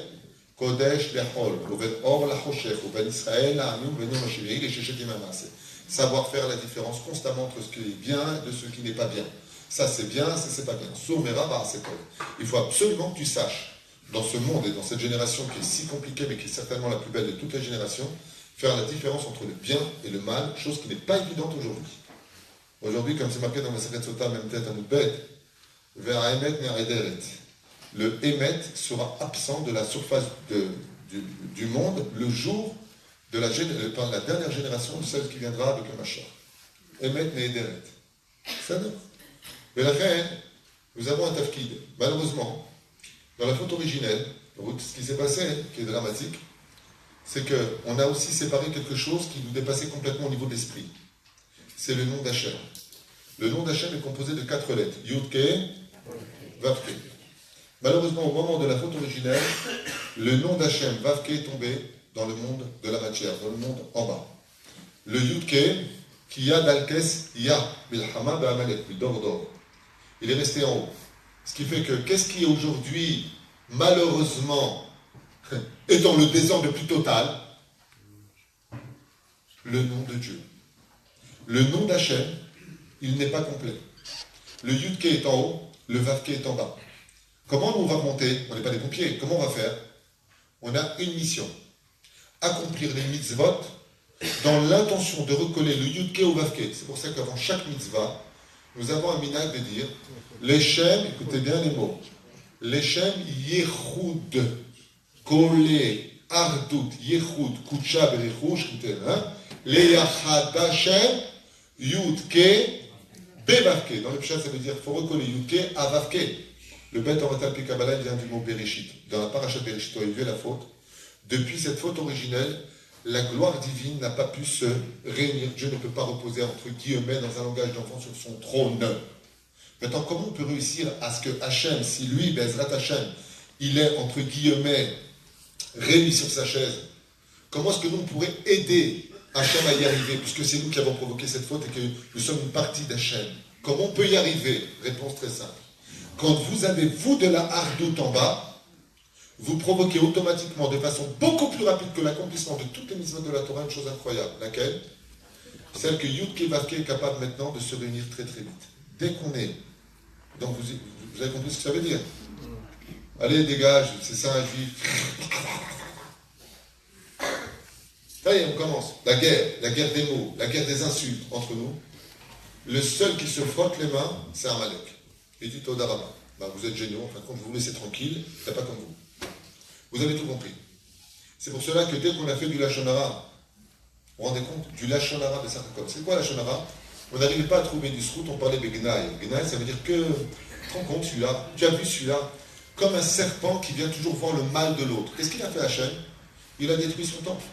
Kodesh lechol, uven or lachoshech, uven Israël la'anu, uven yom hashivei, les sheshetim ha'maaseh. Savoir faire la différence constamment entre ce qui est bien et de ce qui n'est pas bien. Ça c'est bien, ça c'est pas bien. Soumera ba'asekol. Il faut absolument que tu saches, dans ce monde et dans cette génération qui est si compliquée, mais qui est certainement la plus belle de toutes les générations, faire la différence entre le bien et le mal, chose qui n'est pas évidente aujourd'hui. Aujourd'hui, comme c'est marqué dans la Masechet Sota, même tête à nous bête, vers Emet Ne'ederet. Le Emet sera absent de la surface du monde le jour de la dernière génération de celle qui viendra avec le Mashiach. Emet Ne'ederet. Ça non. Mais la reine, nous avons un tafkid. Malheureusement, dans la faute originelle, ce qui s'est passé, qui est dramatique, c'est qu'on a aussi séparé quelque chose qui nous dépassait complètement au niveau de l'esprit. C'est le nom d'Hachem. Le nom d'Hachem est composé de 4 lettres. Yud-Ke, Vav-Ke. Malheureusement, au moment de la faute originelle, le nom d'Hachem, Vav-Ke, est tombé dans le monde de la matière, dans le monde en bas. Le Yud-Ke, qui y a d'Alkes, Ya, Bilhama, Be'amalek, Bidor. Il est resté en haut. Ce qui fait que, qu'est-ce qui est aujourd'hui, malheureusement, est dans le désordre le plus total? Le nom de Dieu. Le nom d'Hachem, il n'est pas complet. Le Yud-Ke est en haut, le Vav-Ke est en bas. Comment on va monter? On n'est pas des pompiers. Comment on va faire? On a une mission. Accomplir les mitzvot dans l'intention de recoller le Yud-Ke au Vav-Ke. C'est pour ça qu'avant chaque mitzvah, nous avons un minag de dire Leshem, écoutez bien les mots, Leshem Yechoud, Kolé, Ardout, Yechoud, Kucha, Berichouch, écoutez, Leyachad Hashem, Yud-Ke, Bevavke. Dans le Pshat, ça veut dire qu'il faut recoller Yud-Ke à Vavke. Le Bet en Matal Pi Kabbalah vient du mot Bereshit. Dans la parasha Bereshit, on a vu la faute. Depuis cette faute originelle, la gloire divine n'a pas pu se réunir. Dieu ne peut pas reposer entre guillemets dans un langage d'enfant sur son trône. Maintenant, comment on peut réussir à ce que Hachem, si lui, Bezrat Hachem, il est entre guillemets réuni sur sa chaise, comment est-ce que nous on pourrait aider Hachem à y arriver, puisque c'est nous qui avons provoqué cette faute et que nous sommes une partie d'Hachem? Comment on peut y arriver? Réponse très simple. Quand vous avez, vous, de la hardoute en bas, vous provoquez automatiquement, de façon beaucoup plus rapide que l'accomplissement de toutes les mitzvot de la Torah, une chose incroyable. Laquelle? Celle que Yud-Ke Vav-Ke est capable maintenant de se réunir très très vite. Dès qu'on est... Donc vous avez compris ce que ça veut dire? Allez, dégage, c'est ça un juif. Ça y est, on commence. La guerre des mots, la guerre des insultes entre nous. Le seul qui se frotte les mains, c'est Amalek. Il dit Todarama. Ben, vous êtes géniaux, en fin de compte, vous vous laissez tranquille, c'est pas comme vous. Vous avez tout compris. C'est pour cela que dès qu'on a fait du Lachon Hara, vous vous rendez compte? Du Lachon Hara de certains comme. C'est quoi Lachon Hara? On n'arrivait pas à trouver du srout, on parlait de Gnaï. Gnaï, ça veut dire que, tu te rends compte, celui-là, tu as vu celui-là, comme un serpent qui vient toujours voir le mal de l'autre. Qu'est-ce qu'il a fait Hachem? Il a détruit son temple.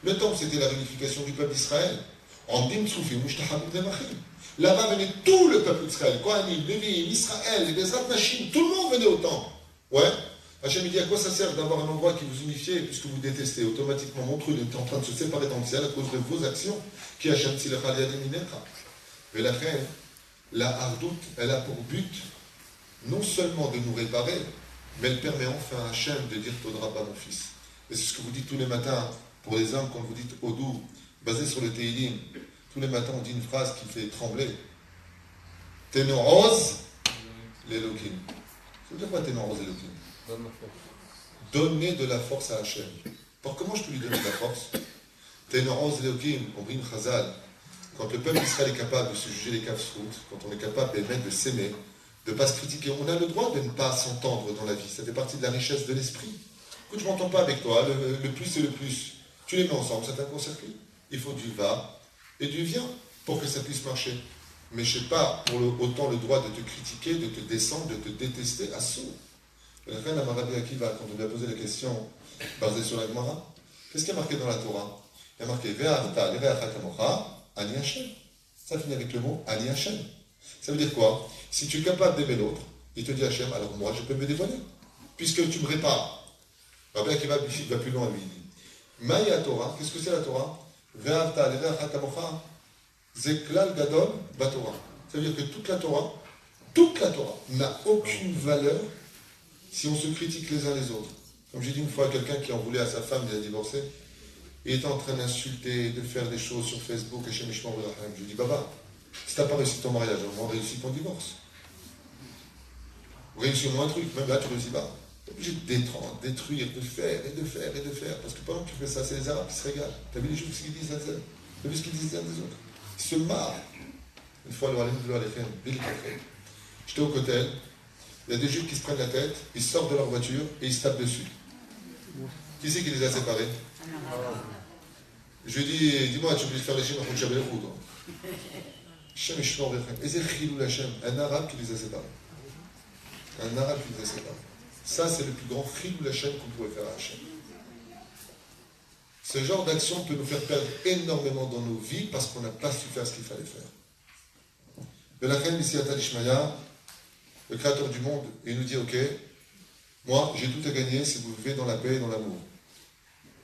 Le temple, c'était la réunification du peuple d'Israël. En Dim Tsoufim, Mushtahabim Demachim. Là-bas venait tout le peuple d'Israël. Kohanim, Lévi, Israël, les Bezrat Nashim, tout le monde venait au temple. Ouais. Hachem dit à quoi ça sert d'avoir un endroit qui vous unifie puisque vous détestez? Automatiquement, mon trou est en train de se séparer dans le ciel à cause de vos actions. Qui Hachem Tzilachal Yadiminekha. Mais la reine, la hardoute, elle a pour but non seulement de nous réparer, mais elle permet enfin à Hachem de dire Todraba mon fils. Et c'est ce que vous dites tous les matins pour les hommes quand vous dites Odou, basé sur le Teilim. Tous les matins, on dit une phrase qui fait trembler. Ténoroz l'Elohim. Ça veut dire quoi Ténoroz l'Elohim? Donner de la force à Hachem. Alors comment je peux lui donner de la force? Ténoroz l'Elohim, on brime Chazal. Quand le peuple d'Israël est capable de se juger les kafsrout, quand on est capable de s'aimer, de ne pas se critiquer, on a le droit de ne pas s'entendre dans la vie. Ça fait partie de la richesse de l'esprit. Écoute, je ne m'entends pas avec toi, le plus c'est le plus. Tu les mets ensemble, c'est un court-circuit. Il faut du va et du vient pour que ça puisse marcher. Mais je n'ai pas autant le droit de te critiquer, de te descendre, de te détester à sourd. La reine Amarabi Akiva, quand on lui a posé la question basée sur la Gemara, qu'est-ce qui est marqué dans la Torah? Il y a marqué Ve'arta l'Ireacha kamocha Ani Hashem. Ça finit avec le mot Ani Hashem. Ça veut dire quoi? Si tu es capable d'aimer l'autre, il te dit Hashem, alors moi je peux me dévoiler, puisque tu me répares. Rabbi Akiva va plus loin, lui, il dit Maïa Torah, qu'est-ce que c'est la Torah? Ve'arta l'Ireacha kamocha Zeklal Gadol Batorah. Ça veut dire que toute la Torah n'a aucune valeur si on se critique les uns les autres. Comme j'ai dit une fois à quelqu'un qui en voulait à sa femme, il a divorcé, il était en train d'insulter, de faire des choses sur Facebook, et chez Mishmor Berachem. Je lui dis, Baba, si t'as pas réussi ton mariage, au moins réussi ton divorce. Réussis au moins un truc, même là tu réussis pas. T'es obligé de détruire, de faire, et de faire, et de faire. Parce que pendant que tu fais ça, c'est les Arabes qui se régalent. T'as vu les choses qu'ils disent les uns? T'as vu ce qu'ils disent les uns des autres? Ils se marrent. Une fois, j'étais au cotel, il y a des juifs qui se prennent la tête, ils sortent de leur voiture et ils se tapent dessus. Qui c'est qui les a séparés? Je lui dis, dis-moi, tu veux faire les chiens à Khouchabel ou toi? Un arabe qui les a séparés. Un arabe qui les a séparés. Ça, c'est le plus grand chilou Hashem qu'on pouvait faire à Hashem. Ce genre d'action peut nous faire perdre énormément dans nos vies parce qu'on n'a pas su faire ce qu'il fallait faire. De la reine Messiata Ishmaïa, le créateur du monde, il nous dit, ok, moi, j'ai tout à gagner si vous vivez dans la paix et dans l'amour.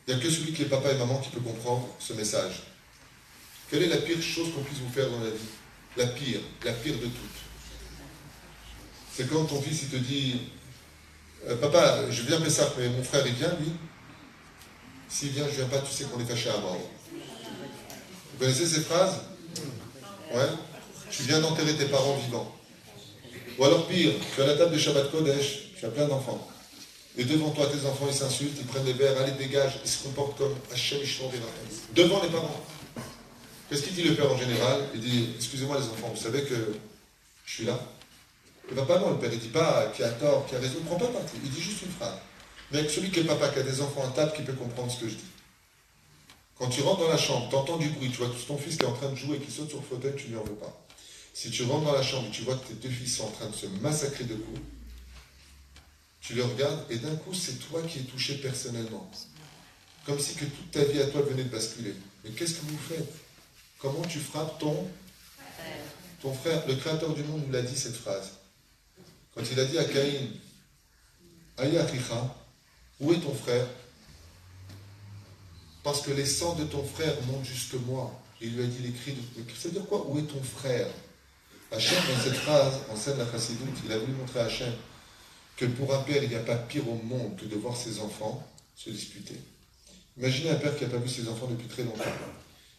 Il n'y a que celui qui est papa et maman qui peut comprendre ce message. Quelle est la pire chose qu'on puisse vous faire dans la vie? La pire de toutes. C'est quand ton fils, il te dit, papa, je viens Pessah, mais mon frère, il vient, lui? S'il vient, je viens pas, tu sais qu'on est fâché à mort. Vous connaissez ces phrases? Ouais. Tu viens d'enterrer tes parents vivants. Ou alors pire, tu es à la table de Shabbat Kodesh, tu as plein d'enfants. Et devant toi, tes enfants, ils s'insultent, ils prennent les verres, allez, dégage, ils se comportent comme Hachem Ishon Virachem. Devant les parents. Qu'est-ce qu'il dit le père en général? Il dit, excusez-moi les enfants, vous savez que je suis là? Il ne va pas non, le père, il ne dit pas qui a tort, qui a raison, il ne prend pas parti, il dit juste une phrase. Mais avec celui qui est papa, qui a des enfants à table, qui peut comprendre ce que je dis. Quand tu rentres dans la chambre, tu entends du bruit, tu vois ton fils qui est en train de jouer, qui saute sur le fauteuil, tu ne lui en veux pas. Si tu rentres dans la chambre et tu vois que tes deux fils sont en train de se massacrer de coups, tu les regardes et d'un coup, c'est toi qui es touché personnellement. Comme si que toute ta vie à toi venait de basculer. Mais qu'est-ce que vous faites? Comment tu frappes ton frère? Le créateur du monde nous l'a dit cette phrase. Quand il a dit à Caïn, Aya Achicha, où est ton frère? Parce que les sangs de ton frère montent jusque moi. Il lui a dit les cris de... Ça veut dire quoi? Où est ton frère? Hachem, dans cette phrase, enseigne la chassidoute, il a voulu montrer à Hachem que pour un père, il n'y a pas pire au monde que de voir ses enfants se disputer. Imaginez un père qui n'a pas vu ses enfants depuis très longtemps.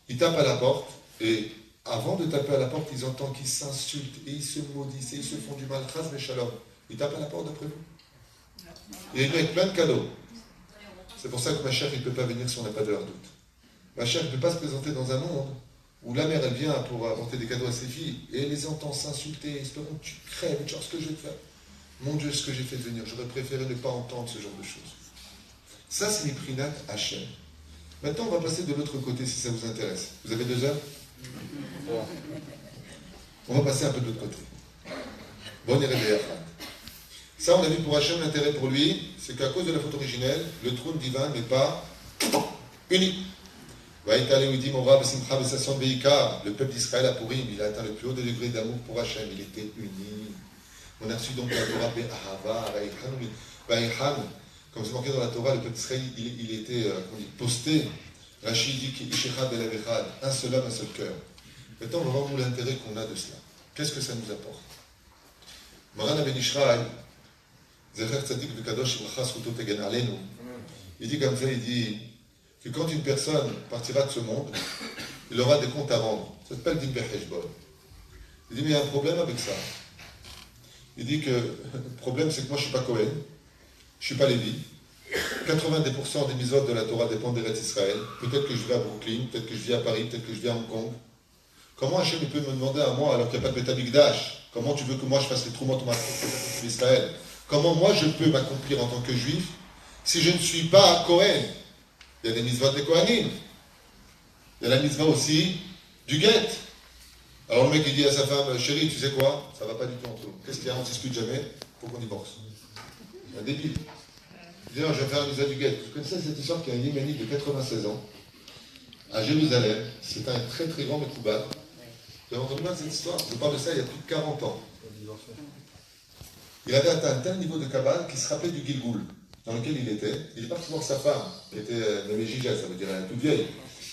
Il tape à la porte, et avant de taper à la porte, ils entendent qu'ils s'insultent, et ils se maudissent, et ils se font du mal. Chas v'shalom. Il tape à la porte d'après vous. Il est avec plein de cadeaux. C'est pour ça que ma chère, il ne peut pas venir si on n'a pas de leur doute. Ma chère ne peut pas se présenter dans un monde où la mère, elle vient pour apporter des cadeaux à ses filles, et elle les entend s'insulter, espérons que tu crèves, tu vois ce que je vais te faire. Mon Dieu, ce que j'ai fait venir, j'aurais préféré ne pas entendre ce genre de choses. Ça, c'est les prinat Hachem. Maintenant, on va passer de l'autre côté, si ça vous intéresse. Vous avez 2 heures? On va passer un peu de l'autre côté. Bon, ça, on a vu pour Hachem, l'intérêt pour lui, c'est qu'à cause de la faute originelle, le trône divin n'est pas unique. Le peuple d'Israël a pourri, il a atteint le plus haut degré d'amour pour Hachem, il était uni. On a reçu donc la Torah Be'ahava, comme c'est marqué dans la Torah, le peuple d'Israël, il était posté, Rachid dit qu'Ishechad el Avechad, un seul homme, un seul cœur. Maintenant, on va voir l'intérêt qu'on a de cela. Qu'est-ce que ça nous apporte? Maran Ben Ishraï, Zecher Tzadik V'Kadosh Imachas Ruto Tegen Alenu, il dit comme ça, il dit que quand une personne partira de ce monde, il aura des comptes à rendre. Ça s'appelle Din Beheshbon. Il dit, mais il y a un problème avec ça. Il dit que le problème, c'est que moi, je ne suis pas Cohen, je ne suis pas Lévi. 90% des mitzvot de la Torah dépendent d'Eretz Israël. Peut-être que je vais à Brooklyn, peut-être que je vis à Paris, peut-être que je vis à Hong Kong. Comment Hachem peut me demander à moi, alors qu'il n'y a pas de Beth Amikdash? Comment tu veux que moi je fasse les Troumot d'Israël? Comment moi je peux m'accomplir en tant que juif si je ne suis pas Cohen? Il y a des mitzvot des Kohanim. Il y a la mitzvah aussi du guet. Alors le mec il dit à sa femme, chérie, tu sais quoi? Ça va pas du tout entre nous. Qu'est-ce qu'il y a? On ne discute jamais, il faut qu'on divorce. C'est un débile. Il dit non, je vais faire la mitzvah du guet. Vous connaissez cette histoire qu'il y a un Yéménite de 96 ans à Jérusalem. C'est un très très grand Mekoubal. Vous avez entendu cette histoire? Je parle de ça il y a plus de 40 ans. Il avait atteint un tel niveau de Kabbalah qu'il se rappelait du Gilgoul dans lequel il était. Il est parti voir sa femme, qui était nommée Gija, ça veut dire toute vieille.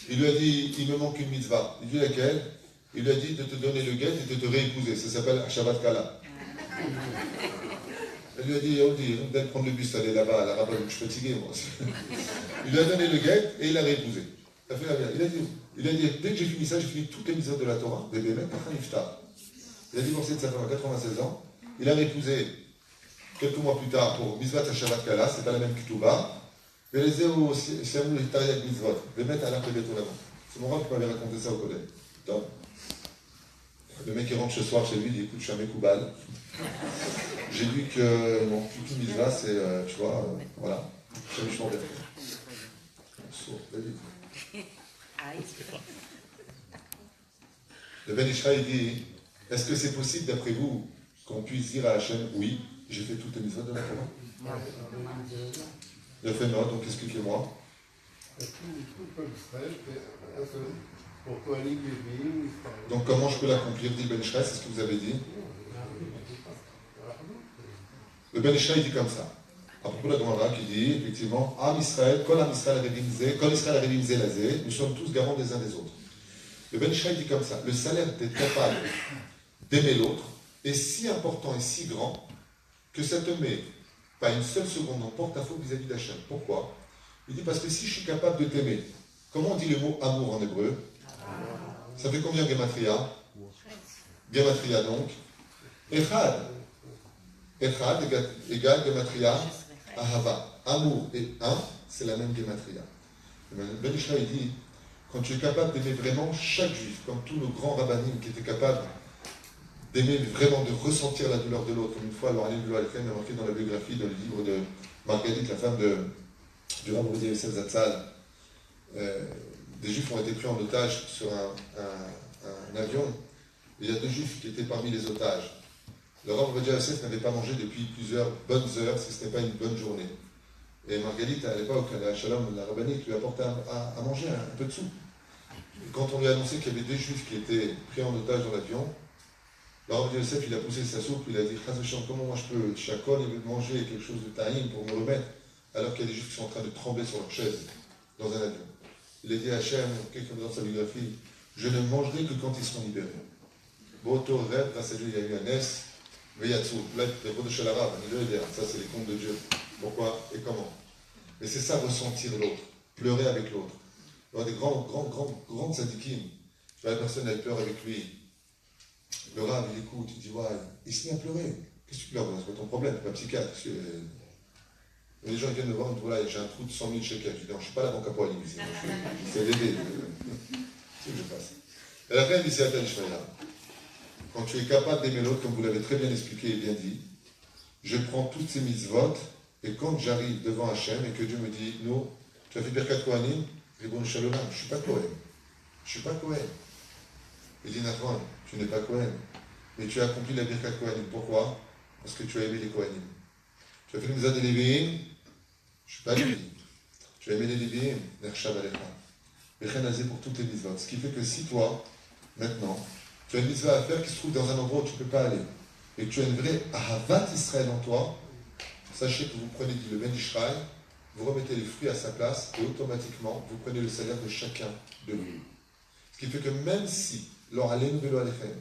Il lui a dit, il me manque une mitzvah. Il lui a dit laquelle? Il lui a dit de te donner le guet et de te réépouser. Ça s'appelle Shabbat Kala. Elle lui a dit, Yaoudi, on vient prendre le bus, aller là-bas, à la rabat, je suis fatigué, moi. Il lui a donné le guet et il l'a réépousé. Il a dit, dès que j'ai fini ça, j'ai fini toutes les mises de la Torah, bébé, même pas iftar. Il a divorcé de sa femme à 96 ans. Il a réépousé quelques mois plus tard pour Mizvat Hashavat Kala, c'est pas la même Ketouba. Et les Zéo, Siamou, les Tariak Mizvot, les mettre à la Pébé Tolamon. C'est mon rôle qui m'avait raconté ça au collège. Donc, le mec qui rentre ce soir chez lui, il dit, écoute, je suis un Mekoubal. J'ai vu que mon Kiki Mizva, c'est, tu vois, voilà, je suis un sourd, le Ben Ishraï dit, est-ce que c'est possible d'après vous qu'on puisse dire à Hachem, oui, j'ai fait toutes les mitzvot de la Torah? Il a fait non, donc expliquez-moi. Donc comment je peux l'accomplir, dit Ben Ishraï, c'est ce que vous avez dit. Le Ben Ishraï dit comme ça. À propos de la Gemara qui dit, effectivement, Am Israël, Kol Am Israël Arevimze Lazé, nous sommes tous garants des uns des autres. Le Ben Ishraï dit comme ça, le salaire d'être capable d'aimer l'autre est si important et si grand que ça te met pas une seule seconde en porte-à-faux vis-à-vis d'Hachem. Pourquoi? Il dit parce que si je suis capable de t'aimer, comment on dit le mot amour en hébreu? Ça fait combien Gematria? Gematria donc. Echad. Echad égale Gematria Ahava. Amour et un, c'est la même Gematria. Ben Ishraï dit, quand tu es capable d'aimer vraiment chaque juif, comme tous nos grands rabbinim qui étaient capables d'aimer vraiment, de ressentir la douleur de l'autre, comme une fois, alors Ali Blou Alkhem a marqué dans la biographie, dans le livre de Marguerite, la femme du Rav Ovadia Yosef Zatzal, des juifs ont été pris en otage sur un avion, et il y a 2 juifs qui étaient parmi les otages. Le Rav Ovadia Yosef n'avait pas mangé depuis plusieurs bonnes heures, si ce n'est pas une bonne journée. Et Marguerite, à l'époque, à Shalom, la rabbinite, lui apportait à manger un peu de soupe. Et quand on lui a annoncé qu'il y avait des juifs qui étaient pris en otage dans l'avion, le Rav Yosef, il a poussé sa soupe, il a dit, comment moi je peux, Chakol, il veut manger quelque chose de taïm pour me remettre, alors qu'il y a des juifs qui sont en train de trembler sur leur chaise, dans un avion. Il a dit à Hachem, quelqu'un dans sa biographie, je ne mangerai que quand ils seront libérés. Boto rêve, grâce à Dieu, il y a eu un S, Veyatsu, là, les mots de Shalarab, ça c'est les contes de Dieu. Pourquoi et comment? Mais c'est ça, ressentir l'autre, pleurer avec l'autre. Il y a des grands tzadikim. Tu vois, la personne, elle pleure avec lui. Le Rav, il écoute, il dit, ouais, il se met à pleurer. Qu'est-ce que tu pleures? C'est pas ton problème, c'est pas psychiatre. Parce que... Les gens viennent me voir, ils me disent, voilà, j'ai un trou de 100 000 shekels. Je dis, non, je ne suis pas la banque à poignée ici. C'est l'aider. C'est ce que je passe. Et la fin, il dit, c'est Atal Ishmaïla. Quand tu es capable d'aimer l'autre, comme vous l'avez très bien expliqué et bien dit, je prends toutes ces mitzvot, et quand j'arrive devant Hachem et que Dieu me dit, non, tu as fait Birkat Kohanim, Ribono Shel Olam, je ne suis pas Kohen. Je ne suis pas Kohen. Il dit, Nathan, tu n'es pas Kohen. Mais tu as accompli la Birkat Kohanim. Pourquoi? Parce que tu as aimé les Kohanim. Tu as fait le Mizad des Lévi'im, je ne suis pas Lévi. Tu as aimé les Lévi'im, Nershab Alecha. Bechenazé pour toutes les mitzvot. Ce qui fait que si toi, maintenant, tu as une mitzvah à faire qui se trouve dans un endroit où tu ne peux pas aller, et que tu as une vraie Ahavat Israël en toi, sachez que vous prenez, dit le Ben Ishraï, vous remettez les fruits à sa place, et automatiquement, vous prenez le salaire de chacun de vous. Ce qui fait que même si, lors Aleinu Velo Alechem,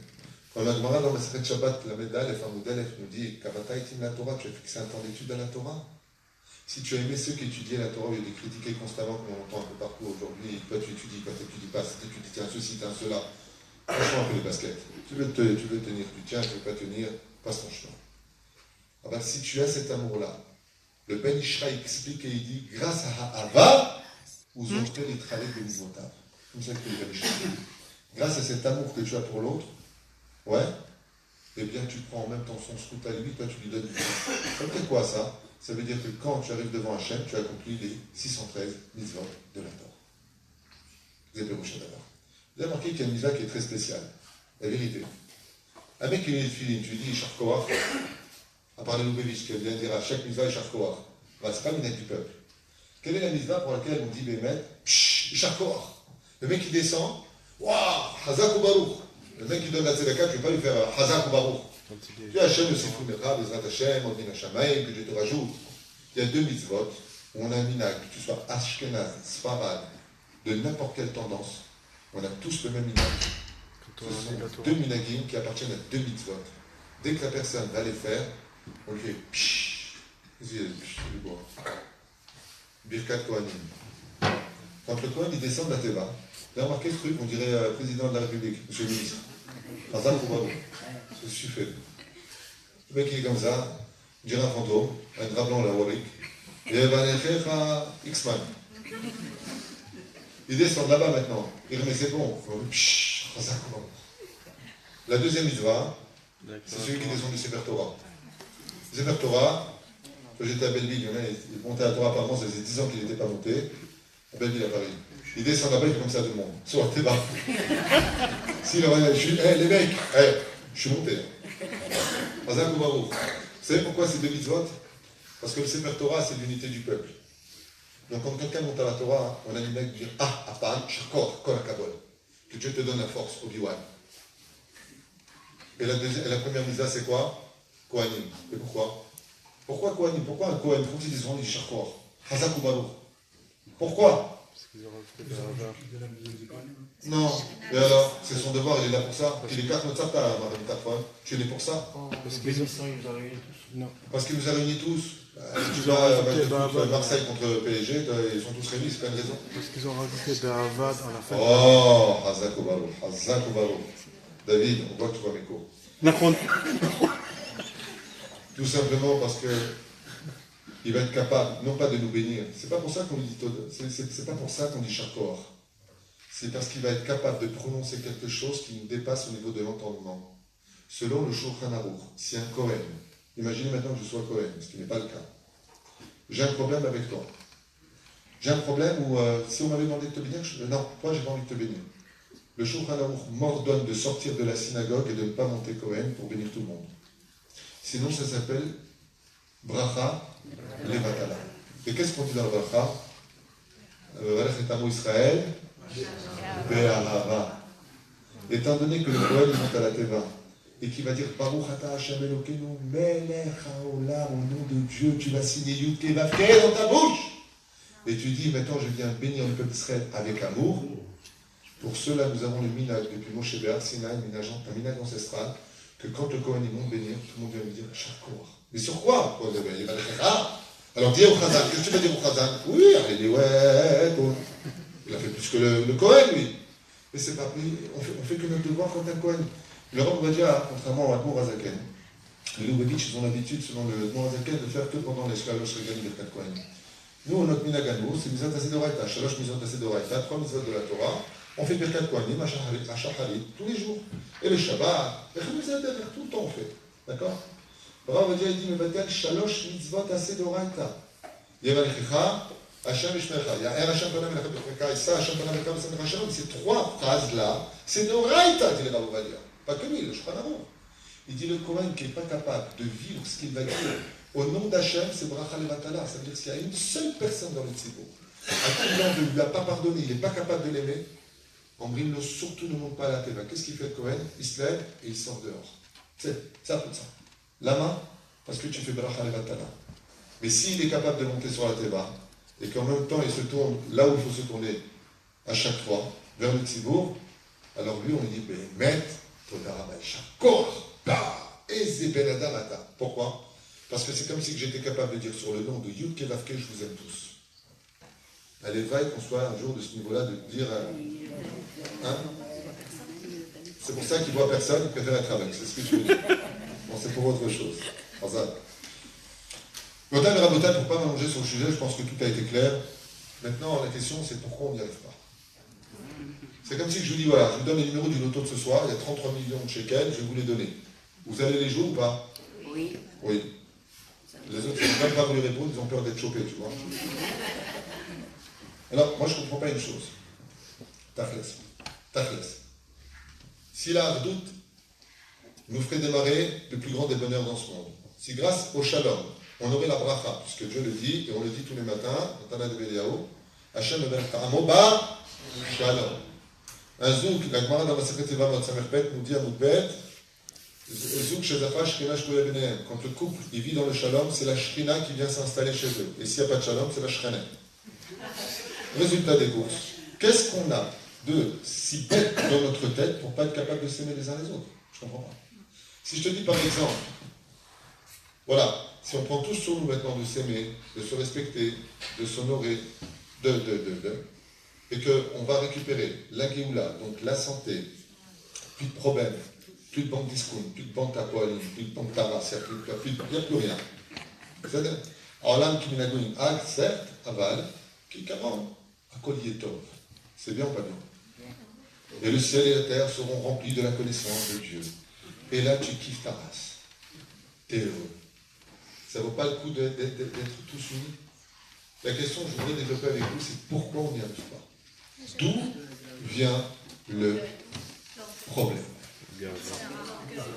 quand la Gemara dans Masechet Shabbat, la Medal, la Moudalef nous dit, Kavata itim la Torah, tu as fixé un temps d'étude à la Torah. Si tu as aimé ceux qui étudiaient la Torah, au lieu de critiquer constamment, comme on entend un peu partout aujourd'hui, toi tu étudies, toi tu n'étudies pas, si tu étudies, tiens ceci, tiens cela, franchement un peu les baskets. Tu veux tenir, tu tiens, tu ne veux pas tenir, passe ton chemin. Ah ben, si tu as cet amour-là, le Ben Ishraï explique et il dit, grâce à Ha'ava, vous entrez les travaux de Mivotav. Comme ça que le Ben Ishraï dit. Grâce à cet amour que tu as pour l'autre, ouais, eh bien tu prends en même temps son srout à lui, toi tu lui donnes du temps. Ça veut dire quoi ça? Ça veut dire que quand tu arrives devant Hachem, tu as accompli les 613 mitzvot de la Torah. Vous avez Rosh Hashanah. Vous avez remarqué qu'il y a une mitzvah qui est très spéciale. La vérité. Un mec qui est filin, tu lui dis Yishar Koach, à part les Loubevitch, qui vient dire à chaque mitzvah Yishar Koach. Bah, c'est pas une aide du peuple. Quelle est la mitzvah pour laquelle on dit Bémet, Yishar Koach? Le mec qui descend, waouh, Hazak ou Baruch. Le mec qui donne la tzedaka, tu ne vais pas lui faire Hazak ou Baruch. Tu as Hachem, le Sifou Mecha, Bezrat Hachem, Odin Hashamaim, que Dieu te rajoute. Il y a 2 mitzvot où on a un minag, que tu sois Ashkenaz, Sfarad, de n'importe quelle tendance, on a tous le même minag. Ce sont 2 minagim qui appartiennent à 2 mitzvot. Dès que la personne va les faire, On le fait. Pshhh. Vas-y, pshhh, du bois. Birkat Kohanim. Quand le Kohen il descend de la Teva, vous avez remarqué ce truc, on dirait président de la République, monsieur le ministre. Razak ou Barou. C'est ce que tu fais. Le mec il est comme ça, on dirait un fantôme, un drap blanc, la Warwick. Et va aller faire un X-Man. Il descend là-bas maintenant. Il remet ses ponts. Pshhh, Razak ou Barou. La deuxième mitzvah, c'est celui qui descend du Sefer Torah. Le Sefer Torah, quand j'étais à Belleville, il y en a, il montait à Torah apparemment, ça faisait 10 ans qu'il n'était pas monté. À Belleville, à Paris. Il descend là-bas, il fait comme ça à tout le monde. Sur la Théba. S'il aurait dit, les mecs, je suis monté. Razak ou Baruch. Vous savez pourquoi c'est deux mitzvot? Parce que le Sefer Torah, c'est l'unité du peuple. Donc quand quelqu'un monte à la Torah, on a les mecs qui disent, Apan, Shakor, Kol Akabol. Que Dieu te donne la force, Obi-Wan. Et la première mitzvah, c'est quoi? Kohanim. Et pourquoi? Pourquoi Kohanim? Pourquoi un Kohen? Pourquoi ils disent Shakor? Razak ou Baruch. Pourquoi? Parce qu'ils ont rajouté Be'ava. Non. Et alors, c'est son devoir, il est là pour ça. Il est 4 notre ta tu es né pour ça. Parce qu'ils nous a réunis tous. Non. Parce qu'il nous a réunis tous. Tu Ils ont rajouté Be'ava. Marseille contre PSG, ils sont tous réunis, c'est pas une raison. Parce qu'ils ont rajouté Be'ava dans la fête. Oh, Hazak ou Baruch, Hazak ou Baruch. David, on voit que tu vois mes cours. Tout simplement parce que il va être capable, non pas de nous bénir. C'est pas pour ça qu'on dit c'est pas pour ça qu'on dit Shakor. C'est parce qu'il va être capable de prononcer quelque chose qui nous dépasse au niveau de l'entendement. Selon le Shulchan Aruch, si un Kohen, imaginez maintenant que je sois Kohen, ce qui n'est pas le cas. J'ai un problème avec toi. J'ai un problème où, si on m'avait demandé de te bénir, non, toi j'ai pas envie de te bénir. Le Shulchan Aruch m'ordonne de sortir de la synagogue et de ne pas monter Kohen pour bénir tout le monde. Sinon, ça s'appelle Bracha Levatala. Et qu'est-ce qu'on dit dans le Bracha? Varechetamo Israël Be'ahava. Étant donné que le Kohen monte à la Teva et qui va dire Baruch Ata Hashem Elokeinu Melech HaOlam, au nom de Dieu, tu vas signer Yud Kei Vav Kei dans ta bouche. Et tu dis maintenant je viens bénir le peuple d'Israël avec amour. Pour cela, nous avons le minag depuis Moshe Be'ar Sinai, un minag ancestral, que quand le Kohen monte bénir, tout le monde vient lui dire Shakor. Mais sur quoi? Il va dire alors dis au Chazan, qu'est-ce que tu vas dire au Chazan? Oui, il dit ouais, il a fait plus que le Kohen, lui. Mais c'est pas pris, on fait que notre devoir quand un Kohen. Le Rav va dire, contrairement à Admor Azaken, les Lubavitch, ils ont l'habitude, selon le Admor Azaken, de faire que pendant les Shalosh Regalim Birkat Kohen. Nous, notre minagano, c'est Mizot Asedoraita, Shalosh Mizot Asedoraita, 3 Mizot de la Torah. On fait Birkat Kohanim à Shacharit tous les jours. Et le Shabbat, et tout le temps on fait. D'accord? Le Rav va dire, il dit, Mevatel Shalosh Mitzvot Asedoraita. Yevalechecha, Hashem Ishmecha. Il y a un Hashem Panam Elechem Becheka, et ça, Hashem Panam Elechem Becheka, Hashem. Ces 3 phrases-là, c'est Doraita, dit le Rav va dire. Pas que lui, le Shulchan Aruch. Il dit le Kohen qui n'est pas capable de vivre ce qu'il va dire au nom d'Hachem, c'est Bracha Levatala. Ça veut dire qu'il y a une seule personne dans le Tzibour. À qui l'on ne lui a pas pardonné, il n'est pas capable de l'aimer. Ambrim, surtout ne monte pas à la Teva. Qu'est-ce qu'il fait le Kohen? Il se lève et il sort dehors. C'est ça, tout ça. La main, parce que tu fais Bracha Levatala. Mais s'il est capable de monter sur la Teva, et qu'en même temps il se tourne là où il faut se tourner à chaque fois, vers le Tzibour, alors lui on lui dit, Bémet, Todarabay Shakor, Eze Ben Adam Ata. Pourquoi? Parce que c'est comme si j'étais capable de dire sur le nom de Yud Kei Vav Kei, je vous aime tous. Allez, vaille qu'on soit un jour de ce niveau-là, de dire. Hein? C'est pour ça qu'il ne voit personne, il préfère être avec. C'est ce que je veux dire. Bon, c'est pour autre chose. Gotan et Rabotan, pour ne pas m'allonger sur le sujet, je pense que tout a été clair. Maintenant, la question, c'est pourquoi on n'y arrive pas. C'est comme si je vous dis, voilà, je vous donne les numéros du loto de ce soir, il y a 33 millions de shekels, je vais vous les donner. Vous allez les jouer ou pas? Oui. Oui. Les autres, ils ne veulent pas vous les répondre, ils ont peur d'être chopés, tu vois. Alors, moi, je ne comprends pas une chose. Tachles. Si la Ardout nous ferait démarrer le plus grand des bonheurs dans ce monde, si grâce au Shalom, on aurait la bracha, puisque Dieu le dit, et on le dit tous les matins, dans Tana de Beliaou, Hashem Amoba Shalom. Un zouk, la Gemara dans la Secret Eva Matzamerpet nous dit à Moudbet, zouk Shezafa Shrina Shkoya Benehem. Quand le couple il vit dans le Shalom, c'est la Shrina qui vient s'installer chez eux. Et s'il n'y a pas de Shalom, c'est la Shrenet. Résultat des courses. Qu'est-ce qu'on a de si bête dans notre tête pour ne pas être capable de s'aimer les uns les autres? Je ne comprends pas. Si je te dis par exemple, Voilà, si on prend tous sur nous maintenant de s'aimer, de se respecter, de s'honorer, et qu'on va récupérer la Géoula, donc la santé, plus de problèmes, plus de banque discount, plus de banque tapoline, plus de banque taras, il n'y a plus rien. Alors l'âme qui minagoïne, certes, aval, qui carrément, à collier tov. C'est bien ou pas bien? Et le ciel et la terre seront remplis de la connaissance de Dieu. Et là, tu kiffes ta race. T'es heureux. Ça ne vaut pas le coup d'être tous unis. La question que je voudrais développer avec vous, c'est pourquoi on n'y arrive pas. D'où vient le problème?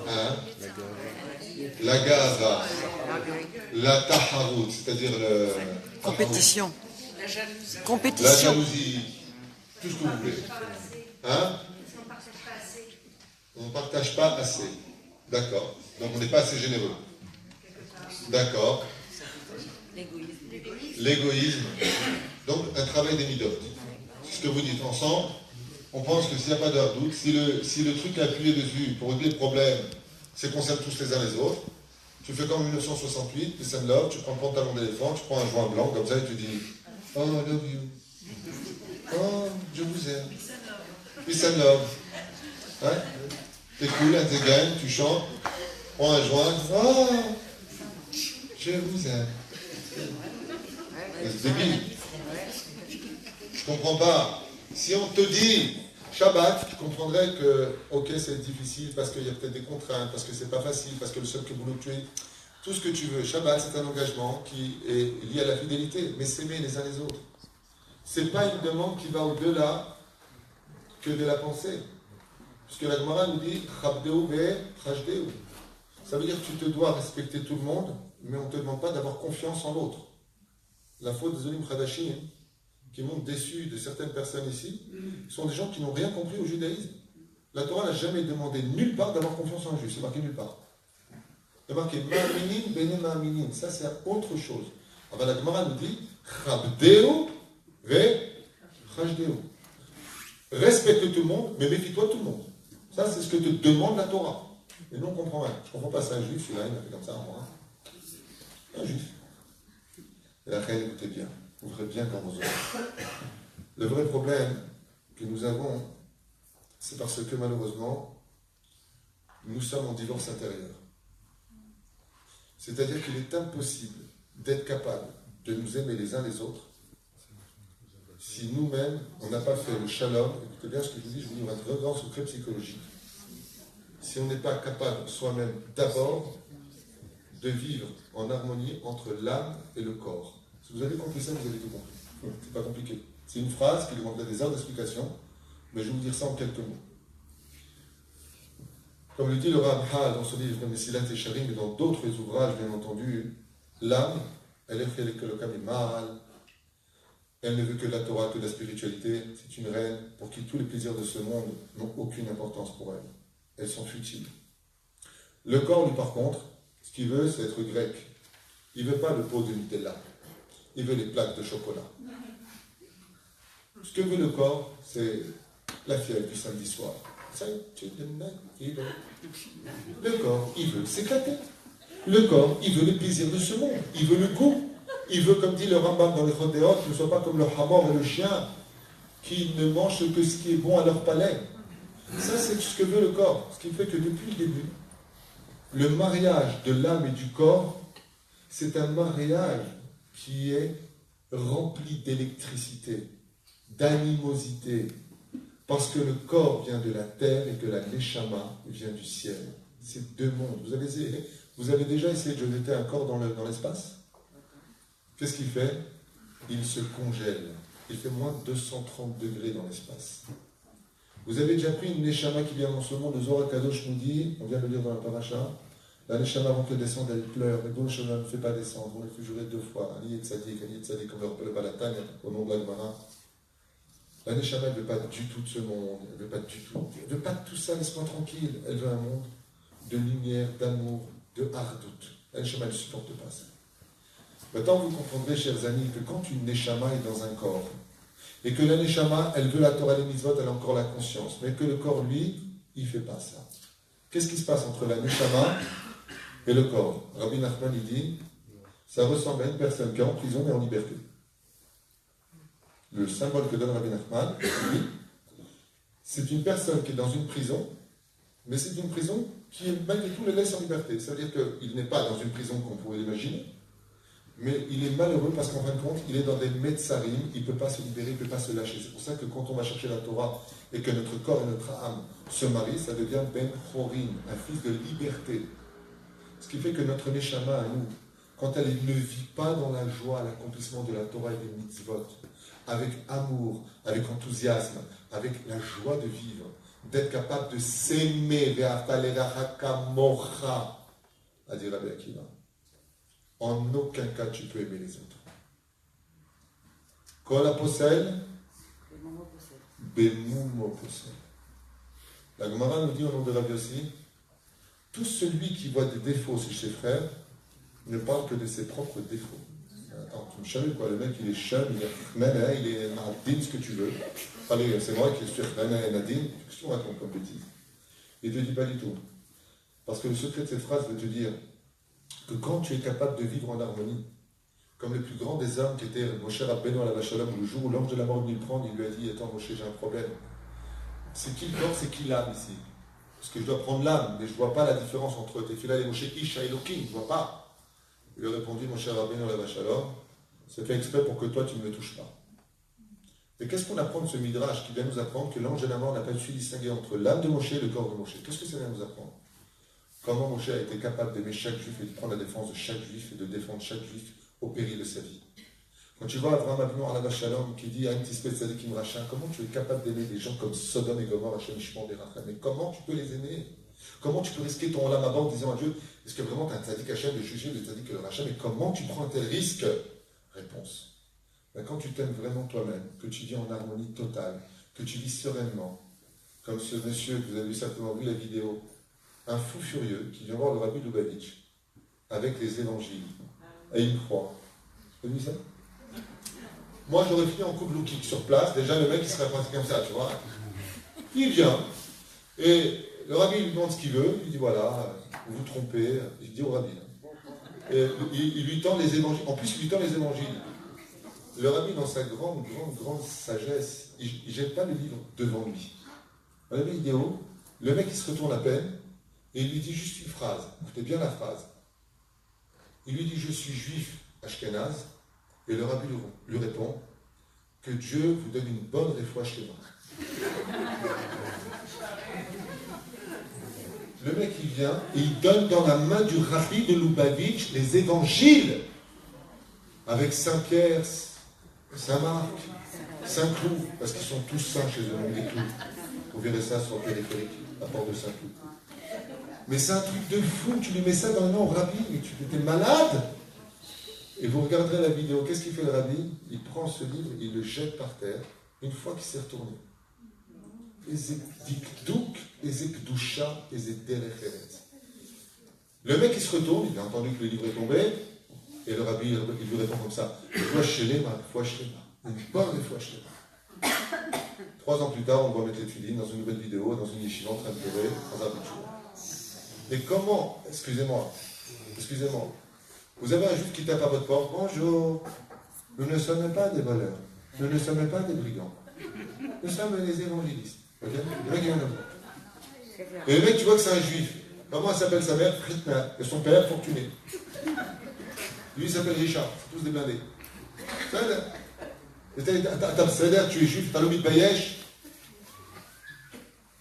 Hein? La gaza, la taharout, c'est-à-dire le... Compétition. La Compétition. jalousie, tout ce que vous voulez. Hein? On ne partage pas assez. D'accord. Donc on n'est pas assez généreux. D'accord. L'égoïsme. Donc un travail des midotes. C'est ce que vous dites ensemble. On pense que s'il n'y a pas de doute, si le truc à appuyer dessus pour régler le problème, c'est qu'on s'aime tous les uns les autres, tu fais comme en 1968, peace and love, tu prends le pantalon d'éléphant, tu prends un joint blanc comme ça et tu dis oh, I love you. Oh, je vous aime. Peace and love. Hein? T'es cool, and again, tu chantes, prends un joint, oh, je vous aime. C'est débile. Je comprends pas. Si on te dit Shabbat, tu comprendrais que, ok, c'est difficile parce qu'il y a peut-être des contraintes, parce que c'est pas facile, parce que le seul que boulot tu es, tout ce que tu veux. Shabbat, c'est un engagement qui est lié à la fidélité, mais s'aimer les uns les autres. C'est pas une demande qui va au-delà que de la pensée. Puisque la Gemara nous dit Chabdeu ve Chajdeu. Ça veut dire que tu te dois respecter tout le monde, mais on ne te demande pas d'avoir confiance en l'autre. La faute des Olim Khadashim, qui montent déçus de certaines personnes ici, sont des gens qui n'ont rien compris au judaïsme. La Torah n'a jamais demandé nulle part d'avoir confiance en un juif. C'est marqué nulle part. C'est marqué Ma'aminim bene ma'aminim. Ça, c'est autre chose. Alors, la Gemara nous dit Chabdeu ve Chajdeu. Respecte tout le monde, mais méfie-toi de tout le monde. Ça, c'est ce que te demande la Torah. Et nous, on comprend rien. Je ne comprends pas ça, un juif, celui-là, il a fait comme ça, moi. Un juif. Et la reine, écoutez bien. Ouvrez bien quand vous aurez. Le vrai problème que nous avons, c'est parce que malheureusement, nous sommes en divorce intérieur. C'est-à-dire qu'il est impossible d'être capable de nous aimer les uns les autres si nous-mêmes, on n'a pas fait le shalom. Écoutez bien ce que je vous dis, je vous dis un très grand secret psychologique. Si on n'est pas capable soi-même d'abord de vivre en harmonie entre l'âme et le corps. Si vous avez compris ça, vous avez tout compris. C'est pas compliqué. C'est une phrase qui demanderait des heures d'explication, mais je vais vous dire ça en quelques mots. Comme le dit le Ramchal dans son livre Mesilat Yesharim et dans d'autres ouvrages, bien entendu, l'âme, elle est fait que le mal. Elle ne veut que de la Torah, que de la spiritualité. C'est une reine pour qui tous les plaisirs de ce monde n'ont aucune importance pour elle. Elles sont futiles. Le corps, lui, par contre, ce qu'il veut, c'est être grec. Il ne veut pas le pot de Nutella. Il veut les plaques de chocolat. Ce que veut le corps, c'est la fièvre du samedi soir. Le corps, il veut s'éclater. Le corps, il veut les plaisirs de ce monde. Il veut le goût. Il veut, comme dit le Rambam dans les Chodéot, ne soit pas comme le hamor et le chien, qui ne mangent que ce qui est bon à leur palais. Ça, c'est ce que veut le corps. Ce qui fait que depuis le début, le mariage de l'âme et du corps, c'est un mariage qui est rempli d'électricité, d'animosité, parce que le corps vient de la terre et que la neshama vient du ciel. C'est deux mondes. Vous avez déjà essayé de jeter un corps dans l'espace? Qu'est-ce qu'il fait? Il se congèle. Il fait moins de 230 degrés dans l'espace. Vous avez déjà pris une neshama qui vient dans ce monde, le Zohar Kadosh nous dit, on vient de le lire dans la paracha, la neshama avant qu'elle descende, elle pleure, mais bon, le chemin ne fait pas descendre, on le fait jurer deux fois, Ani et Tzadik, comme le Balatan, au nom de la Gemara. La neshama, elle ne veut pas du tout de ce monde, elle ne veut pas du tout, elle ne veut pas de tout ça, laisse-moi tranquille, elle veut un monde de lumière, d'amour, de hardout. La neshama, elle ne supporte pas ça. Maintenant, vous comprendrez, chers amis, que quand une neshama est dans un corps, et que la neshama, elle veut la Torah et les mitzvot, elle a encore la conscience, mais que le corps, lui, il ne fait pas ça. Qu'est-ce qui se passe entre la neshama et le corps. Rabbi Nachman, il dit, ça ressemble à une personne qui est en prison mais en liberté. Le symbole que donne Rabbi Nachman, il dit, c'est une personne qui est dans une prison, mais c'est une prison qui, malgré tout, le laisse en liberté. Ça veut dire qu'il n'est pas dans une prison comme on pourrait l'imaginer, mais il est malheureux parce qu'en fin de compte, il est dans des metzarim, il ne peut pas se libérer, il ne peut pas se lâcher. C'est pour ça que quand on va chercher la Torah et que notre corps et notre âme se marient, ça devient Ben Chorim, un fils de liberté. Ce qui fait que notre Neshama à nous, quand elle ne vit pas dans la joie, l'accomplissement de la Torah et des mitzvot, avec amour, avec enthousiasme, avec la joie de vivre, d'être capable de s'aimer, a dit Rabbi Akiva, en aucun cas tu peux aimer les autres. Kol aposel, bemumo posel. La Gemara nous dit au nom de Rabbi Yossi, tout celui qui voit des défauts chez ses frères ne parle que de ses propres défauts. Attends, tu me chaves quoi? Le mec il est chum, il est nana, il est nadine, ce que tu veux. Allez, c'est moi qui suis nana et nadine, qu'est-ce que tu racontes comme bêtise? Il ne te dit pas du tout. Parce que le secret de cette phrase veut te dire que quand tu es capable de vivre en harmonie, comme le plus grand des hommes qui était Moshe Rabbeinu à la Shalom, le jour où l'ange de la mort est venu le prendre, il lui a dit, attends Moshe, j'ai un problème. C'est qui le corps, c'est qui l'âme ici? Parce que je dois prendre l'âme, mais je ne vois pas la différence entre Tefila et Moshe Isha et Elohim, je ne vois pas. Il lui a répondu, mon cher Rabbeinu à la Shalom, c'est fait exprès pour que toi tu ne me touches pas. Et qu'est-ce qu'on apprend de ce midrash qui vient nous apprendre que l'ange de la mort n'a pas su distinguer entre l'âme de Moshe et le corps de Moshe? Qu'est-ce que ça vient nous apprendre? Comment Moshe a été capable d'aimer chaque juif et de prendre la défense de chaque juif et de défendre chaque juif au péril de sa vie. Quand tu vois Avraham Avinu à la Shalom qui dit à un petit tzadikim rachin, comment tu es capable d'aimer des gens comme Sodome et Gomorrhe, Hashem Ishmael et Rachel? Mais comment tu peux les aimer? Comment tu peux risquer ton olam haba en disant à Dieu, est-ce que vraiment tu as un tzadik Hashem de juger le tzadik le Rachel? Mais comment tu prends un tel risque? Réponse. Ben, quand tu t'aimes vraiment toi-même, que tu vis en harmonie totale, que tu vis sereinement, comme ce monsieur que vous avez certainement vu la vidéo, un fou furieux qui vient voir le Rabbi Lubavitch avec les évangiles et il croit. Vous avez vu ça? Moi j'aurais fini en couple kick sur place, déjà le mec il serait pratiqué comme ça, tu vois. Il vient et le Rabbi lui demande ce qu'il veut, il dit voilà, vous vous trompez, il dit au Rabbi. Et il lui tend les évangiles, en plus il lui tend les évangiles. Le Rabbi dans sa grande sagesse, il ne jette pas le livre devant lui. Dans la vidéo, le mec il se retourne à peine et il lui dit juste une phrase, écoutez bien la phrase. Il lui dit je suis juif ashkénaze et le Rabbi lui répond que Dieu vous donne une bonne réfoua chez moi. Le mec il vient et il donne dans la main du Rabbi de Lubavitch les évangiles avec Saint-Pierre, Saint-Marc, Saint-Cloud, parce qu'ils sont tous saints chez eux, les Clous. Vous verrez ça sur le périphérique, à port de Saint-Cloud. Mais c'est un truc de fou, tu lui mets ça dans le nom au Rabbi, mais tu étais malade. Et vous regarderez la vidéo, qu'est-ce qu'il fait le Rabbi? Il prend ce livre, il le jette par terre, une fois qu'il s'est retourné. Le mec il se retourne, il a entendu que le livre est tombé, et le Rabbi il lui répond comme ça, fois shelema, une bonne fois shelema. 3 ans plus tard, on va mettre les filines dans une nouvelle vidéo, dans une yeshiva en train de pleurer, dans un pitchou. Et comment, excusez-moi, vous avez un juif qui tape à votre porte, bonjour, nous ne sommes pas des voleurs, nous ne sommes pas des brigands, nous sommes des évangélistes. Okay? Le mec, il vient comme ça. Et le mec, tu vois que c'est un juif. Comment elle s'appelle sa mère? Fritna. Et son père, Fortuné. Lui, il s'appelle Richard. C'est tous des blindés. C'est-à-dire, tu es juif, t'as l'obit Bayesh.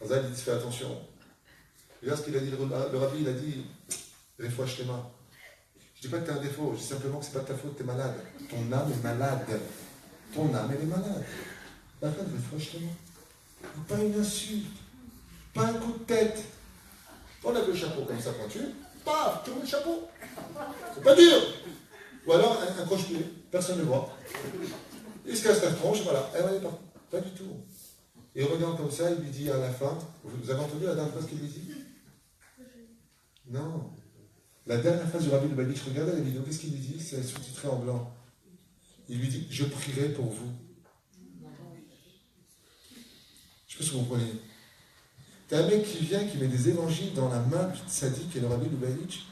Razal, il dit, fais attention. Regarde ce qu'il a dit, le Rabbi, il a dit, Réfoua Shlema. Je dis pas que tu as un défaut, je dis simplement que c'est pas de ta faute, tu es malade. Ton âme est malade. Ton âme, elle est malade. La fin, Réfoua Shlema. Pas une insulte, pas un coup de tête. On a le chapeau comme ça pointu, paf, tourne le chapeau. C'est pas dur. Ou alors un croche-pied, personne ne le voit. Il se casse la tronche, voilà. Eh ouais, pas du tout. Et il regarde comme ça, il lui dit à la fin, vous avez entendu la dernière phrase qu'il lui dit? Non. La dernière phrase du Rabbi Lubavitch, regardez la vidéo, qu'est-ce qu'il lui dit? C'est sous-titré en blanc. Il lui dit, je prierai pour vous. Je sais pas si vous comprenez. T'as un mec qui vient, qui met des évangiles dans la main du tzaddik et le Rabbi Lubavitch,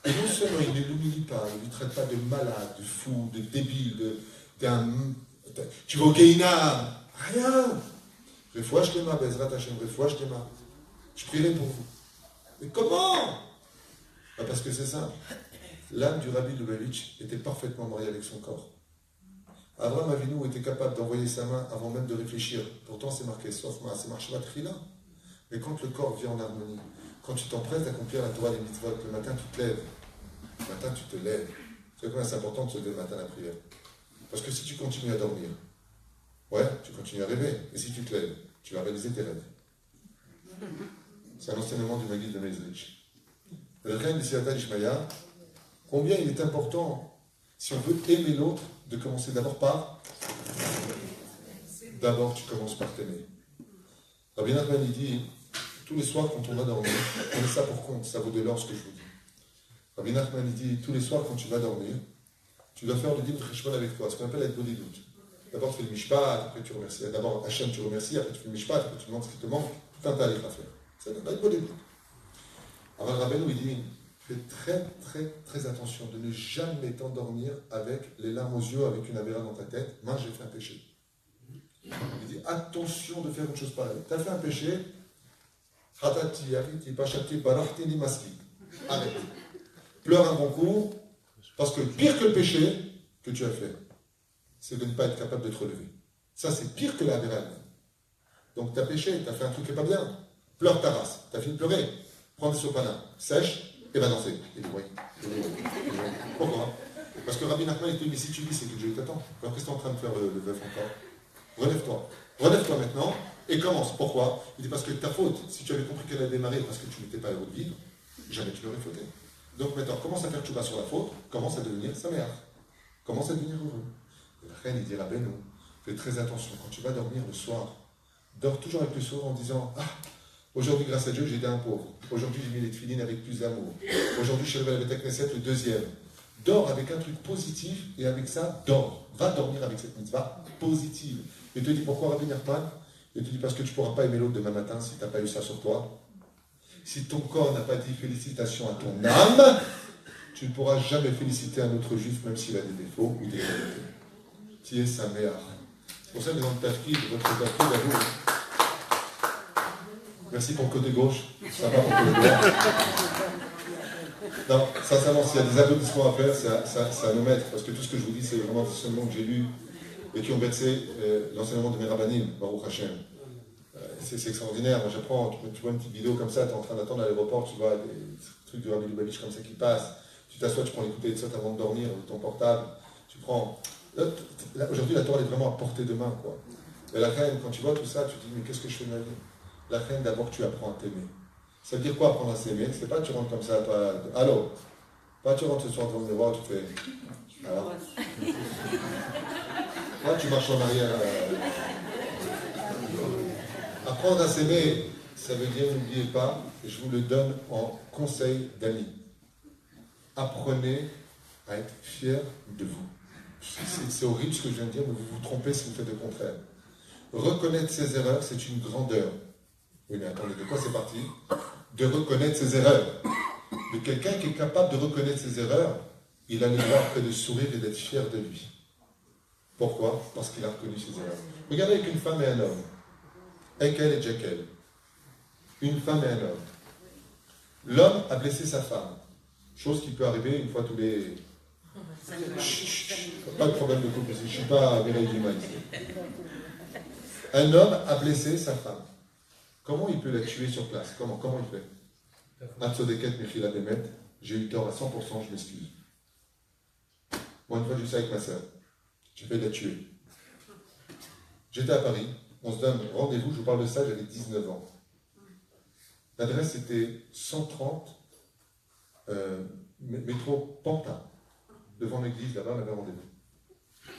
Et non seulement il ne l'humilie pas, il ne lui traite pas de malade, de fou, de débile, tu vas au Keïna, rien. Refouach Lema, Bezrat Hashem, Refouach Lema. Je prierai pour vous. Mais comment? Parce que c'est simple. L'âme du Rabbi Lubavitch était parfaitement mariée avec son corps. Abraham Avinu était capable d'envoyer sa main avant même de réfléchir. Pourtant, c'est marqué, sauf ma, c'est marché Matrila. Mais quand le corps vient en harmonie, quand tu t'empresses d'accomplir la Torah des mitzvot, le matin tu te lèves. Le matin tu te lèves. Tu sais combien c'est important de se lever le matin à la prière? Parce que si tu continues à dormir, ouais, tu continues à rêver. Et si tu te lèves, tu vas réaliser tes rêves. C'est un enseignement du Maguil de Mezrich. Le règne de Siyata Ishmaïa, combien il est important, si on veut aimer l'autre, de commencer d'abord par. D'abord, tu commences par t'aimer. Rabbi Nachman, il dit, tous les soirs, quand on va dormir, on met ça pour compte, ça vaut de l'or ce que je vous dis. Rabbi Nachman, il dit, tous les soirs, quand tu vas dormir, tu dois faire le din cheshbon avec toi, ce qu'on appelle la bodhidout. D'abord, tu fais le mishpat, après tu remercies. D'abord, Hachem, tu remercies, après tu fais le mishpat, après tu demandes ce qui te manque, tout un tas à faire. C'est une bodhidout. Alors, Rabbeinu, il dit, fais très, très, très attention de ne jamais t'endormir avec les larmes aux yeux, avec une avéra dans ta tête. Moi, j'ai fait un péché. Il dit, attention de faire une chose pareille. Tu as fait un péché, arrête. Pleure un bon coup, parce que pire que le péché que tu as fait, c'est de ne pas être capable de te relever. Ça, c'est pire que la avéra. Donc, tu as péché, tu as fait un truc qui n'est pas bien. Pleure ta race. Tu as fini de pleurer. Prends des sopana, sèche, et va danser. Et oui. Pourquoi? Parce que Rabbi Nachman, il te dit, mais si tu dis, c'est que Dieu t'attend. Alors qu'est-ce que tu es en train de faire le veuf encore? Relève-toi. Relève-toi maintenant et commence. Pourquoi? Il dit parce que ta faute, si tu avais compris qu'elle allait démarrer parce que tu n'étais pas heureux de vivre, jamais tu l'aurais fauté. Donc maintenant, commence à faire tchouba sur la faute, commence à devenir saméach. Commence à devenir heureux. Et la reine, il dit, Rabbeinu, fais très attention. Quand tu vas dormir le soir, dors toujours avec le sourire en disant, ah, aujourd'hui, grâce à Dieu, j'ai aidé un pauvre. Aujourd'hui, j'ai mis les tefilines avec plus d'amour. Aujourd'hui, je suis levé avec Knesset, le deuxième. Dors avec un truc positif et avec ça, dors. Va dormir avec cette mitzvah positive. Et te dis pourquoi Rabbi Nachman? Et te dis parce que tu ne pourras pas aimer l'autre demain matin si tu n'as pas eu ça sur toi. Si ton corps n'a pas dit félicitations à ton âme, tu ne pourras jamais féliciter un autre juif, même s'il a des défauts ou des qualités. Tu es sa mère. C'est pour ça que dans le tafkid, votre tafkid à vous. Merci pour le côté gauche. Ça va pour le côté droit. Non, sincèrement, s'il y a des applaudissements à faire, c'est à nous mettre. Parce que tout ce que je vous dis, c'est vraiment des enseignements que j'ai lus et qui ont versé l'enseignement de mes rabbanim, Baruch Hashem. C'est extraordinaire. Moi, j'apprends, tu vois une petite vidéo comme ça, tu es en train d'attendre à l'aéroport, tu vois des trucs du Rabbi Lubavitch comme ça qui passent. Tu t'assois, tu prends l'écouter de ça avant de dormir, ton portable. Tu prends. Aujourd'hui, la Torah est vraiment à portée de main, quoi. Et la reine, quand tu vois tout ça, tu te dis, mais qu'est-ce que je fais de ma vie? La reine, d'abord, tu apprends à t'aimer. Ça veut dire quoi apprendre à s'aimer? C'est pas tu rentres comme ça, toi. Allô? Pas tu rentres ce soir devant le miroir, tu fais. Alors? Là, tu marches en arrière. Apprendre à s'aimer, ça veut dire, n'oubliez pas, je vous le donne en conseil d'amis. Apprenez à être fiers de vous. C'est horrible ce que je viens de dire, mais vous vous trompez si vous faites le contraire. Reconnaître ses erreurs, c'est une grandeur. Oui, mais attendez, de quoi c'est parti? De reconnaître ses erreurs. De quelqu'un qui est capable de reconnaître ses erreurs, il a le droit après de sourire et d'être fier de lui. Pourquoi? Parce qu'il a reconnu ses erreurs. Regardez avec une femme et un homme. Ekel et Jekyll. Une femme et un homme. L'homme a blessé sa femme. Chose qui peut arriver une fois tous les... Pas de problème de couple ici. Je ne suis pas à Mireille Dumas ici. Un homme a blessé sa femme. Comment il peut la tuer sur place? Comment il fait? Atzodeket Mechila Bemet, j'ai eu tort à 100%, je m'excuse. Moi, une fois, j'ai eu ça avec ma soeur. J'ai failli la tuer. J'étais à Paris, on se donne rendez-vous, je vous parle de ça, j'avais 19 ans. L'adresse était 130 métro Pantin, devant l'église, là-bas, on avait rendez-vous.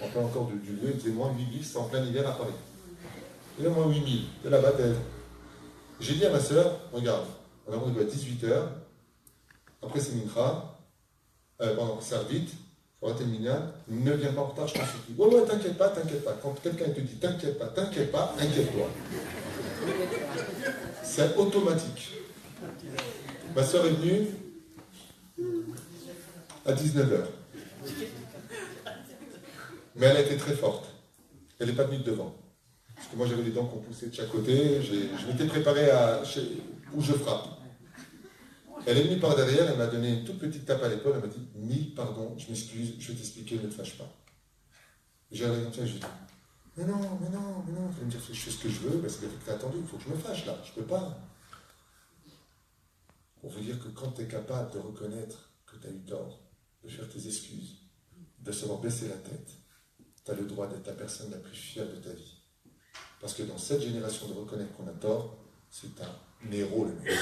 On parle encore du lieu, il faisait moins 8000, c'était en plein hiver à Paris. Il y a moins 8000, de là-bas, j'ai dit à ma soeur, regarde, on a rendez-vous à 18h, après c'est Mincha, ça vite, il faut arrêter le minyan, ne viens pas en retard, je t'en supplie. Ouais, t'inquiète pas. Quand quelqu'un te dit t'inquiète pas, inquiète-toi. C'est automatique. Ma soeur est venue, à 19 heures. Mais elle a été très forte. Elle n'est pas venue de devant. Parce que moi, j'avais les dents qu'on poussait de chaque côté. Je m'étais préparé où je frappe. Elle est venue par derrière, elle m'a donné une toute petite tape à l'épaule. Elle m'a dit, Mille, pardon, je m'excuse, je vais t'expliquer, ne te fâche pas. J'ai regardé comme ça et je lui ai dit, mais non. Elle va me dire, je fais ce que je veux, parce que t'as attendu, il faut que je me fâche là, je peux pas. On veut dire que quand tu es capable de reconnaître que tu as eu tort, de faire tes excuses, de savoir baisser la tête, tu as le droit d'être la personne la plus fière de ta vie. Parce que dans cette génération de reconnaître qu'on a tort, c'est un héros, le mec.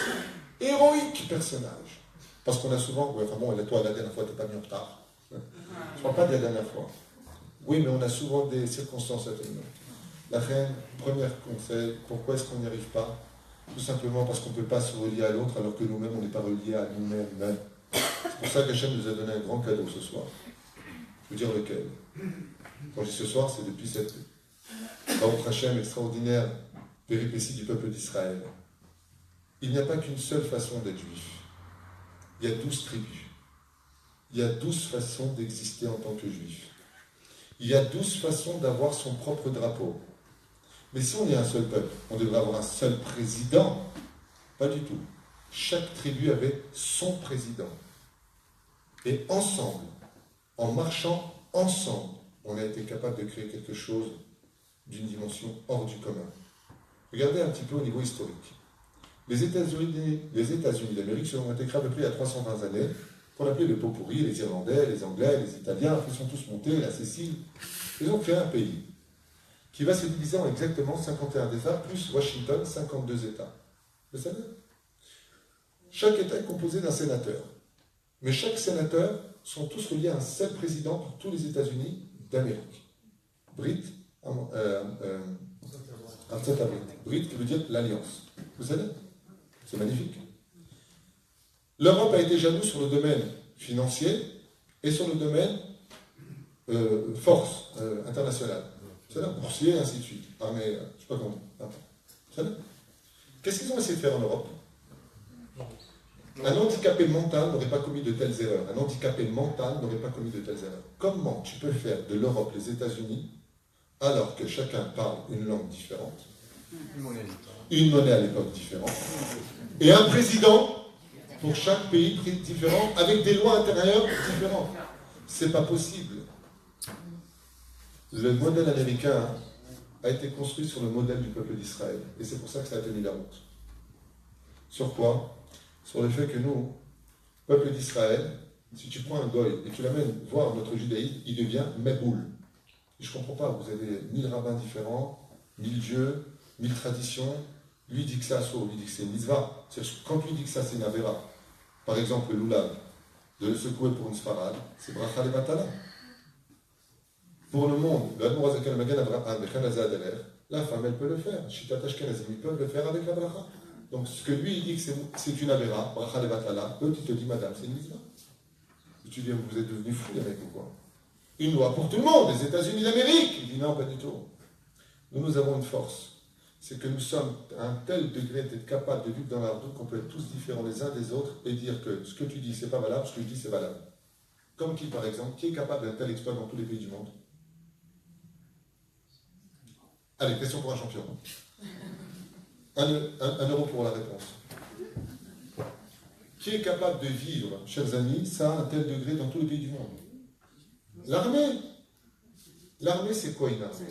Héroïque personnage. Parce qu'on a souvent, ouais, enfin bon, toi, la dernière fois, tu n'es pas venu en retard. Je ne parle pas de la dernière fois. Oui, mais on a souvent des circonstances atténuantes. La reine, premier conseil, pourquoi est-ce qu'on n'y arrive pas? Tout simplement parce qu'on ne peut pas se relier à l'autre alors que nous-mêmes, on n'est pas reliés à nous-mêmes. C'est pour ça qu'Hachem nous a donné un grand cadeau ce soir. Je veux dire lequel. Quand je dis ce soir, c'est depuis cette Baruch Hachem extraordinaire péripétie du peuple d'Israël. Il n'y a pas qu'une seule façon d'être juif. Il y a 12 tribus. Il y a 12 façons d'exister en tant que juif. Il y a 12 façons d'avoir son propre drapeau. Mais si on est un seul peuple, on devrait avoir un seul président. Pas du tout. Chaque tribu avait son président. Et ensemble, en marchant ensemble, on a été capable de créer quelque chose d'une dimension hors du commun. Regardez un petit peu au niveau historique. Les États-Unis d'Amérique ont été créés à peu près il y a 320 années, qu'on appelait le pot pourri, les Irlandais, les Anglais, les Italiens, ils sont tous montés, la Sicile. Ils ont créé un pays qui va se diviser en exactement 51 États, plus Washington, 52 États. Vous savez? Chaque État est composé d'un sénateur. Mais chaque sénateur sont tous reliés à un seul président pour tous les États-Unis d'Amérique. Brit, Brit qui veut dire l'alliance. Vous savez? C'est magnifique. L'Europe a été jalouse sur le domaine financier et sur le domaine force internationale. C'est là, boursier, et ainsi de suite. Armée, je ne sais pas comment. Vous savez? Qu'est-ce qu'ils ont essayé de faire en Europe? Un handicapé mental n'aurait pas commis de telles erreurs. Un handicapé mental n'aurait pas commis de telles erreurs. Comment tu peux faire de l'Europe les États-Unis alors que chacun parle une langue différente, une monnaie à l'époque différente, et un président pour chaque pays différent, avec des lois intérieures différentes? C'est pas possible. Le modèle américain a été construit sur le modèle du peuple d'Israël. Et c'est pour ça que ça a tenu la route. Sur quoi? Sur le fait que nous, peuple d'Israël, si tu prends un goy et tu l'amènes voir notre judaïsme, il devient Meboul. Et je ne comprends pas, vous avez 1000 rabbins différents, 1000 dieux, 1000 traditions. Lui dit que c'est assaut, lui dit que c'est une mitzvah. Quand lui dit que ça c'est une avéra, par exemple le loulav, de le secouer pour une sfarad, c'est bracha le batala. Pour le monde, la femme elle peut le faire. Shitat Ashkenazim, ils peuvent le faire avec la bracha. Donc ce que lui il dit que c'est une avéra, bracha le batala, l'autre il te dit madame, c'est une mitzvah. Et tu dis, vous êtes devenus fous les mecs ou quoi? Une loi pour tout le monde, les États-Unis d'Amérique. Il dit non, pas du tout. Nous avons une force. C'est que nous sommes à un tel degré d'être capables de vivre dans la doute qu'on peut être tous différents les uns des autres et dire que ce que tu dis c'est pas valable, ce que je dis c'est valable. Comme qui par exemple, qui est capable d'un tel exploit dans tous les pays du monde? Allez, question pour un champion. Un euro pour la réponse. Qui est capable de vivre, chers amis, ça à un tel degré dans tous les pays du monde? L'armée. L'armée, c'est quoi une armée?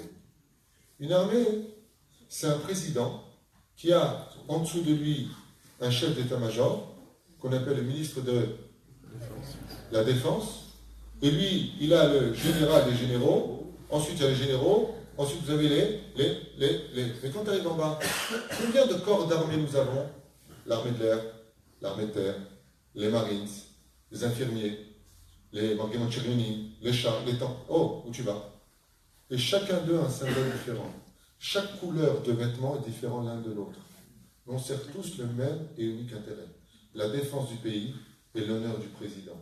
Une armée, c'est un président qui a en dessous de lui un chef d'état-major, qu'on appelle le ministre de la Défense, et lui, il a le général des généraux, ensuite il y a les généraux, ensuite vous avez les. Mais quand tu arrives en bas, combien de corps d'armée nous avons? L'armée de l'air, l'armée de terre, les marines, les infirmiers, les Marguerite, les chars, les tanks. Oh, où tu vas? Et chacun d'eux a un symbole différent. Chaque couleur de vêtements est différente l'un de l'autre. On sert tous le même et unique intérêt. La défense du pays et l'honneur du président.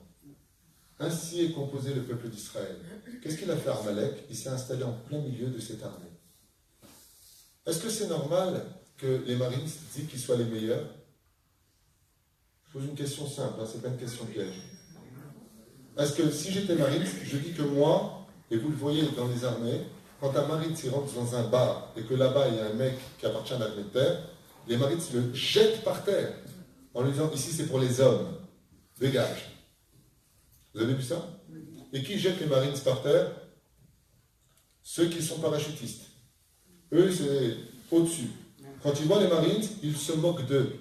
Ainsi est composé le peuple d'Israël. Qu'est-ce qu'il a fait Amalek? Il s'est installé en plein milieu de cette armée. Est-ce que c'est normal que les Marines disent qu'ils soient les meilleurs? Je pose une question simple, ce n'est pas une question piège. Est-ce que si j'étais marine, je dis que moi, et vous le voyez dans les armées, quand un marine s'y rentre dans un bar et que là-bas il y a un mec qui appartient à l'armée de terre, les marines le jettent par terre en lui disant ici c'est pour les hommes, dégage. Vous avez vu ça? Et qui jette les marines par terre? Ceux qui sont parachutistes. Eux, c'est au-dessus. Quand ils voient les marines, ils se moquent d'eux.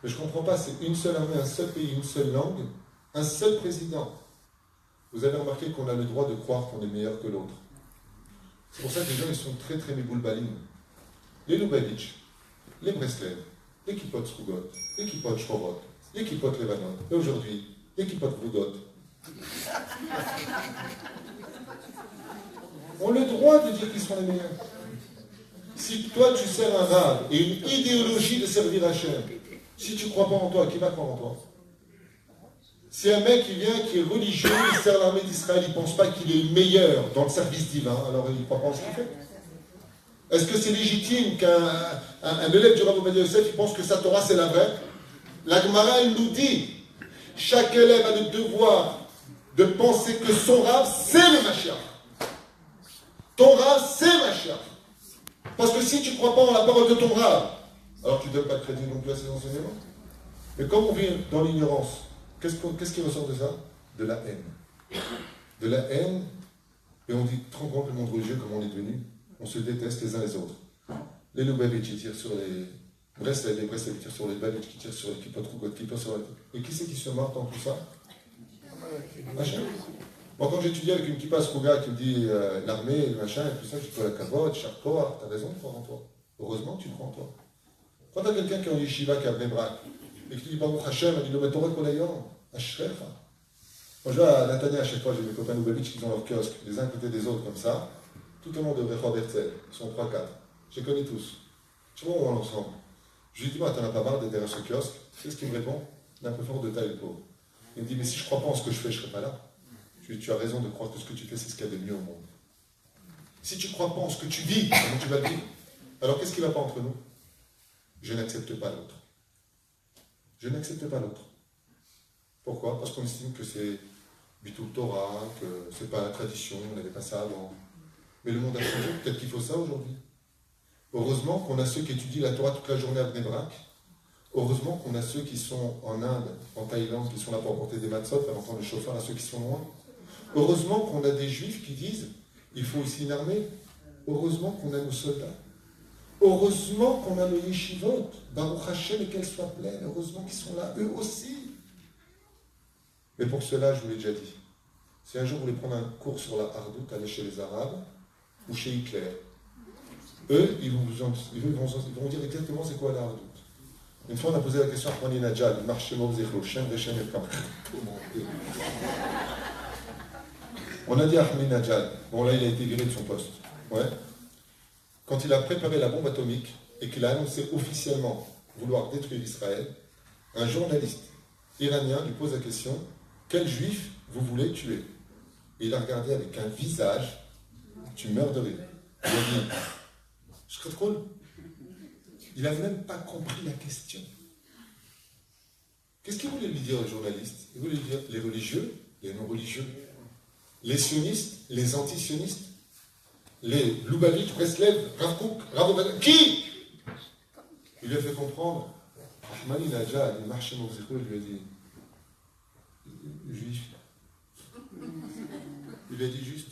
Mais je ne comprends pas, c'est une seule armée, un seul pays, une seule langue, un seul président. Vous avez remarqué qu'on a le droit de croire qu'on est meilleur que l'autre. C'est pour ça que les gens, ils sont très très méboulbalines. Les Lubavitch, les Breslev, les Kippot Srugot, les Kippot Shorot, les Kippot Levanon, et aujourd'hui, les Kippot Vrudot. On a le droit de dire qu'ils sont les meilleurs. Si toi tu sers un rave et une idéologie de servir Hachem, si tu ne crois pas en toi, qui va croire en toi? Si un mec qui vient, qui est religieux, il sert l'armée d'Israël, il ne pense pas qu'il est le meilleur dans le service divin, alors il ne croit pas en ce qu'il fait. Est-ce que c'est légitime qu'un élève du Rav Ovadia Yosef, il pense que sa Torah c'est la vraie? La Gemara, elle nous dit, chaque élève a le devoir de penser que son Rav, c'est le Mashiach. Ton Rav, c'est Mashiach. Parce que si tu ne crois pas en la parole de ton Rav, alors tu ne donnes pas de crédit non plus à ses enseignements. Mais comme on vit dans l'ignorance, qu'est-ce qui ressort de ça? De la haine. De la haine, et on dit, trop grand le monde religieux, comme on est devenu, on se déteste les uns les autres. Les Lubavitch, ils tirent sur les Breslev, les Breslev, ils tirent sur les Lubavitch, qui tirent sur les Kippot Rugot, qui tirent sur les... Et qui c'est qui se marre dans tout ça? Machin. Moi, quand j'étudiais avec une kippa Sruga qui me dit l'armée, le machin, et tout ça, je dis, toi, la cavote, Charkoa, t'as raison de croire en toi. Heureusement que tu crois en toi. Quand t'as quelqu'un qui est en yeshiva, qui a Bnei Brak, et qui te dit, Baruch Hashem, il dit, le Torah Kolayom, Ashrecha. Moi, je vois à Natania, à chaque fois, j'ai des copains Lubavitch qui ont leur kiosque, les uns à côté des autres, comme ça, tout au long de Rechov Herzl, ils sont 3-4. Je les connais tous. Tu vois, on va ensemble. Je lui dis, moi, t'en as pas marre d'être derrière ce kiosque? Tu sais ce qu'il me répond? Il est un peu fort de taille, le pauvre. Il me dit, mais si je ne crois pas en ce que je fais, je ne serai pas là. Je lui dis, tu as raison de croire que ce que tu fais, c'est ce qu'il y a de mieux au monde. Si tu ne crois pas en ce que tu vis, comment tu vas le vivre? Alors qu'est-ce qui ne va pas entre nous? Je n'accepte pas l'autre. Je n'accepte pas l'autre. Pourquoi? Parce qu'on estime que c'est Bitul Torah, que ce n'est pas la tradition, on n'avait pas ça avant. Mais le monde a changé, peut-être qu'il faut ça aujourd'hui. Heureusement qu'on a ceux qui étudient la Torah toute la journée à Bnei Brak. Heureusement qu'on a ceux qui sont en Inde, en Thaïlande, qui sont là pour apporter des matzot, faire entendre le chauffeur à ceux qui sont loin. Heureusement qu'on a des juifs qui disent il faut aussi une armée. Heureusement qu'on a nos soldats. Heureusement qu'on a nos yeshivot. Baruch Hashem, et qu'elles soient pleines. Heureusement qu'ils sont là, eux aussi. Mais pour cela, je vous l'ai déjà dit, si un jour vous voulez prendre un cours sur la hardout, allez chez les Arabes ou chez Hitler. Eux, ils vont dire exactement c'est quoi la hardout. Une fois, on a posé la question à Ahmadinejad, on a dit à Ahmadinejad, bon là il a été viré de son poste, ouais. Quand il a préparé la bombe atomique et qu'il a annoncé officiellement vouloir détruire Israël, un journaliste iranien lui pose la question, quel juif vous voulez tuer? Et il a regardé avec un visage, tu meurs de rire. Il a dit, je serais drôle. Il n'a même pas compris la question. Qu'est-ce qu'il voulait lui dire le journaliste? Il voulait lui dire les religieux, les non-religieux, les sionistes, les anti-sionistes, les Lubavitch, Breslev, Rav Kook, Rav Ovadia. Qui? Il lui a fait comprendre. Ahmadinejad, il marchait dans ses il lui a dit juif. Il lui a dit juste.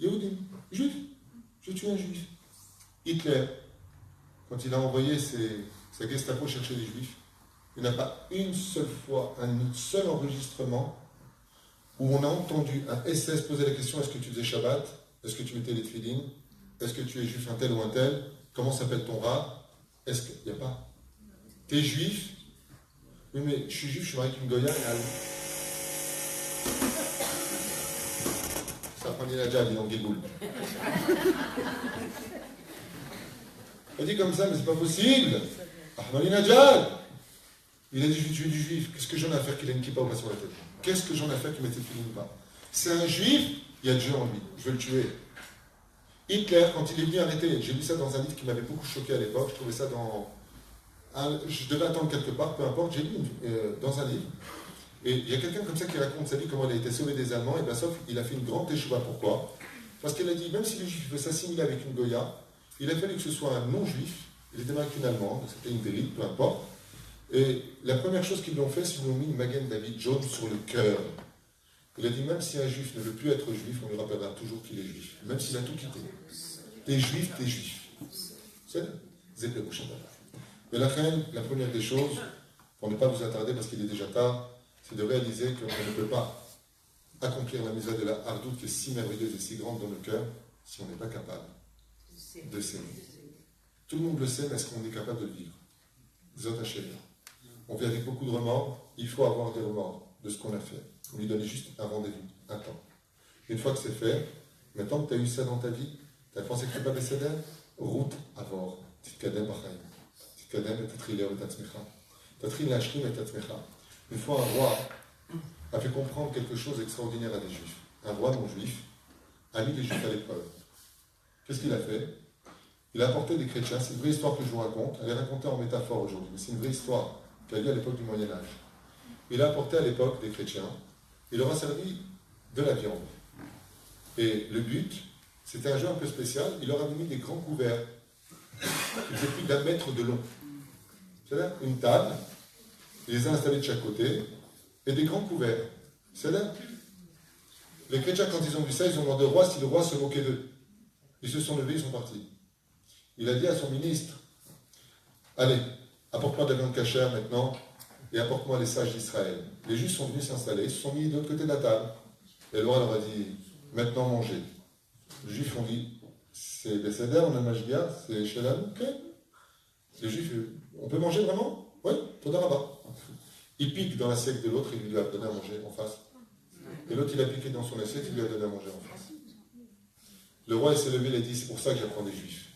Yehudim, juif. Je tue un juif. Hitler, quand il a envoyé sa Gestapo chercher les juifs, il n'y a pas une seule fois, un seul enregistrement où on a entendu un SS poser la question, est-ce que tu faisais Shabbat? Est-ce que tu mettais les tefilines? Est-ce que tu es juif un tel ou un tel? Comment s'appelle ton rat? Est-ce qu'il n'y a pas? T'es juif? Oui, mais je suis juif, je suis marié avec une goya. Ça prend la jab, il est en guéboule. On dit comme ça, mais c'est pas possible. Ahmadinejad, il a dit je suis du juif. Qu'est-ce que j'en ai à faire qu'il ait une kippa ou pas sur la tête? Qu'est-ce que j'en ai à faire qu'il mette une filine ou pas? C'est un juif, il y a Dieu en lui. Je veux le tuer. Hitler, quand il est venu arrêter, j'ai lu ça dans un livre qui m'avait beaucoup choqué à l'époque. Je trouvais ça dans. Je devais attendre quelque part, peu importe. J'ai lu dans un livre. Et il y a quelqu'un comme ça qui raconte sa vie, comment il a été sauvé des Allemands, et bien sauf, il a fait une grande teshuva. Pourquoi? Parce qu'il a dit, même si le juif veut s'assimiler avec une Goya, il a fallu que ce soit un non-juif, il était marié avec une Allemande, c'était une dérive, peu importe. Et la première chose qu'ils lui ont fait, c'est qu'ils lui ont mis une Magen David jaune sur le cœur. Il a dit, même si un juif ne veut plus être juif, on lui rappellera toujours qu'il est juif, même s'il a tout quitté. T'es juif, t'es juif. C'est le Shabbat. Mais la première des choses, pour ne pas vous attarder parce qu'il est déjà tard, c'est de réaliser qu'on ne peut pas accomplir la misère de la hardout qui est si merveilleuse et si grande dans le cœur si on n'est pas capable de s'aimer. Tout le monde le sait, mais est-ce qu'on est capable de le vivre? Zot Hashem. On vit avec beaucoup de remords, il faut avoir des remords de ce qu'on a fait. On lui donne juste un rendez-vous, un temps. Une fois que c'est fait, maintenant que tu as eu ça dans ta vie, tu as pensé que tu n'es pas décédé, route à voir. Titkadem b'chaim. Titkadem et tatriler et tatzmecha. Tatril lashrim et tatzmecha. Une fois, un roi a fait comprendre quelque chose d'extraordinaire à des juifs. Un roi non-juif a mis les juifs à l'épreuve. Qu'est-ce qu'il a fait? Il a apporté des chrétiens. C'est une vraie histoire que je vous raconte. Elle est racontée en métaphore aujourd'hui, mais c'est une vraie histoire qui a lieu à l'époque du Moyen-Âge. Il a apporté à l'époque des chrétiens. Il leur a servi de la viande. Et le but, c'était un jeu un peu spécial. Il leur a mis des grands couverts qui faisaient plus d'1 mètre de long. C'est-à-dire une table. Il les a installés de chaque côté. Et des grands couverts. C'est-à-dire, les chrétiens, quand ils ont vu ça, ils ont demandé au roi si le roi se moquait d'eux. Ils se sont levés, ils sont partis. Il a dit à son ministre, allez, apporte-moi de la viande cachère maintenant, et apporte-moi les sages d'Israël. Les Juifs sont venus s'installer, ils se sont mis de l'autre côté de la table. Et le roi leur a dit, maintenant mangez. Les Juifs ont dit, c'est Besséder, on a Mashgia, c'est Shelam, ok. Les Juifs, on peut manger vraiment? Oui, Toda Rabba. Il pique dans l'assiette de l'autre, il lui a donné à manger en face. Et l'autre, il a piqué dans son assiette, il lui a donné à manger en face. Le roi, il s'est levé, il a dit, c'est pour ça que j'apprends des Juifs.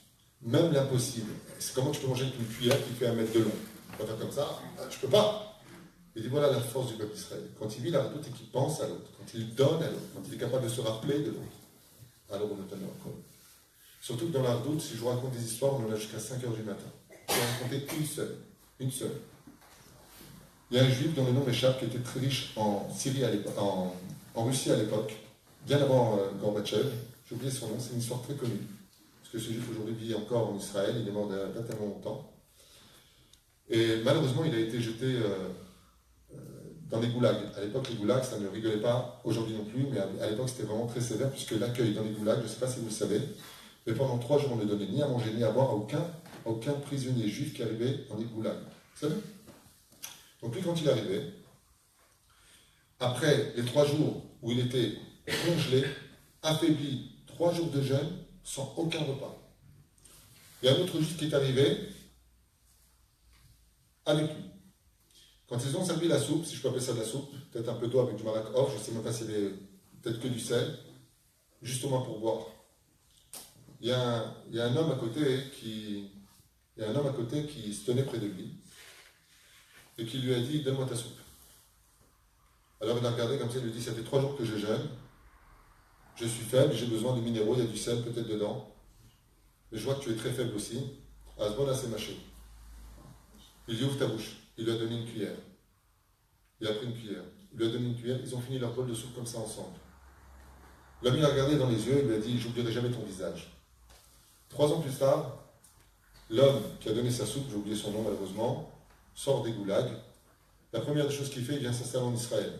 Même l'impossible. C'est comment tu peux manger avec une cuillère qui fait 1 mètre de long. Tu peux faire comme ça, je peux pas. Il dit, voilà la force du peuple d'Israël. Quand il vit la route et qu'il pense à l'autre, quand il donne à l'autre, quand il est capable de se rappeler de l'autre, alors on ne t'en a encore. Surtout que dans la route, si je vous raconte des histoires, on en a jusqu'à 5 h du matin. Je vais en raconter une seule. Une seule. Il y a un juif dont le nom m'échappe qui était très riche en Syrie à l'époque, en Russie à l'époque, bien avant Gorbatchev. J'ai oublié son nom, c'est une histoire très connue. Parce que ce juif aujourd'hui vit encore en Israël, il est mort il n'y a pas tellement longtemps. Et malheureusement, il a été jeté dans des goulags. À l'époque, les goulags, ça ne rigolait pas, aujourd'hui non plus, mais à l'époque, c'était vraiment très sévère, puisque l'accueil dans les goulags, je ne sais pas si vous le savez, mais pendant 3 jours, on ne donnait ni à manger ni à boire à aucun prisonnier juif qui arrivait dans les goulags. Vous savez? Donc lui, quand il est arrivé, après les 3 jours où il était congelé, affaibli, 3 jours de jeûne, sans aucun repas. Il y a un autre juif qui est arrivé avec lui. Quand ils ont servi la soupe, si je peux appeler ça de la soupe, peut-être un peu d'eau avec du marak off, je ne sais même pas si c'est peut-être que du sel, juste au moins pour boire. Il y a un homme à côté qui se tenait près de lui et qui lui a dit, donne-moi ta soupe. Alors il a regardé comme ça, il lui dit, ça fait 3 jours que je jeûne, je suis faible, j'ai besoin de minéraux, il y a du sel peut-être dedans, mais je vois que tu es très faible aussi. À ce moment-là, c'est mâché. Il lui ouvre ta bouche, il lui a donné une cuillère. Il a pris une cuillère, il lui a donné une cuillère, ils ont fini leur bol de soupe comme ça ensemble. L'homme il a regardé dans les yeux, il lui a dit, j'oublierai jamais ton visage. 3 ans plus tard, l'homme qui a donné sa soupe, j'ai oublié son nom malheureusement, sort des goulags. La première des choses qu'il fait, il vient s'installer en Israël.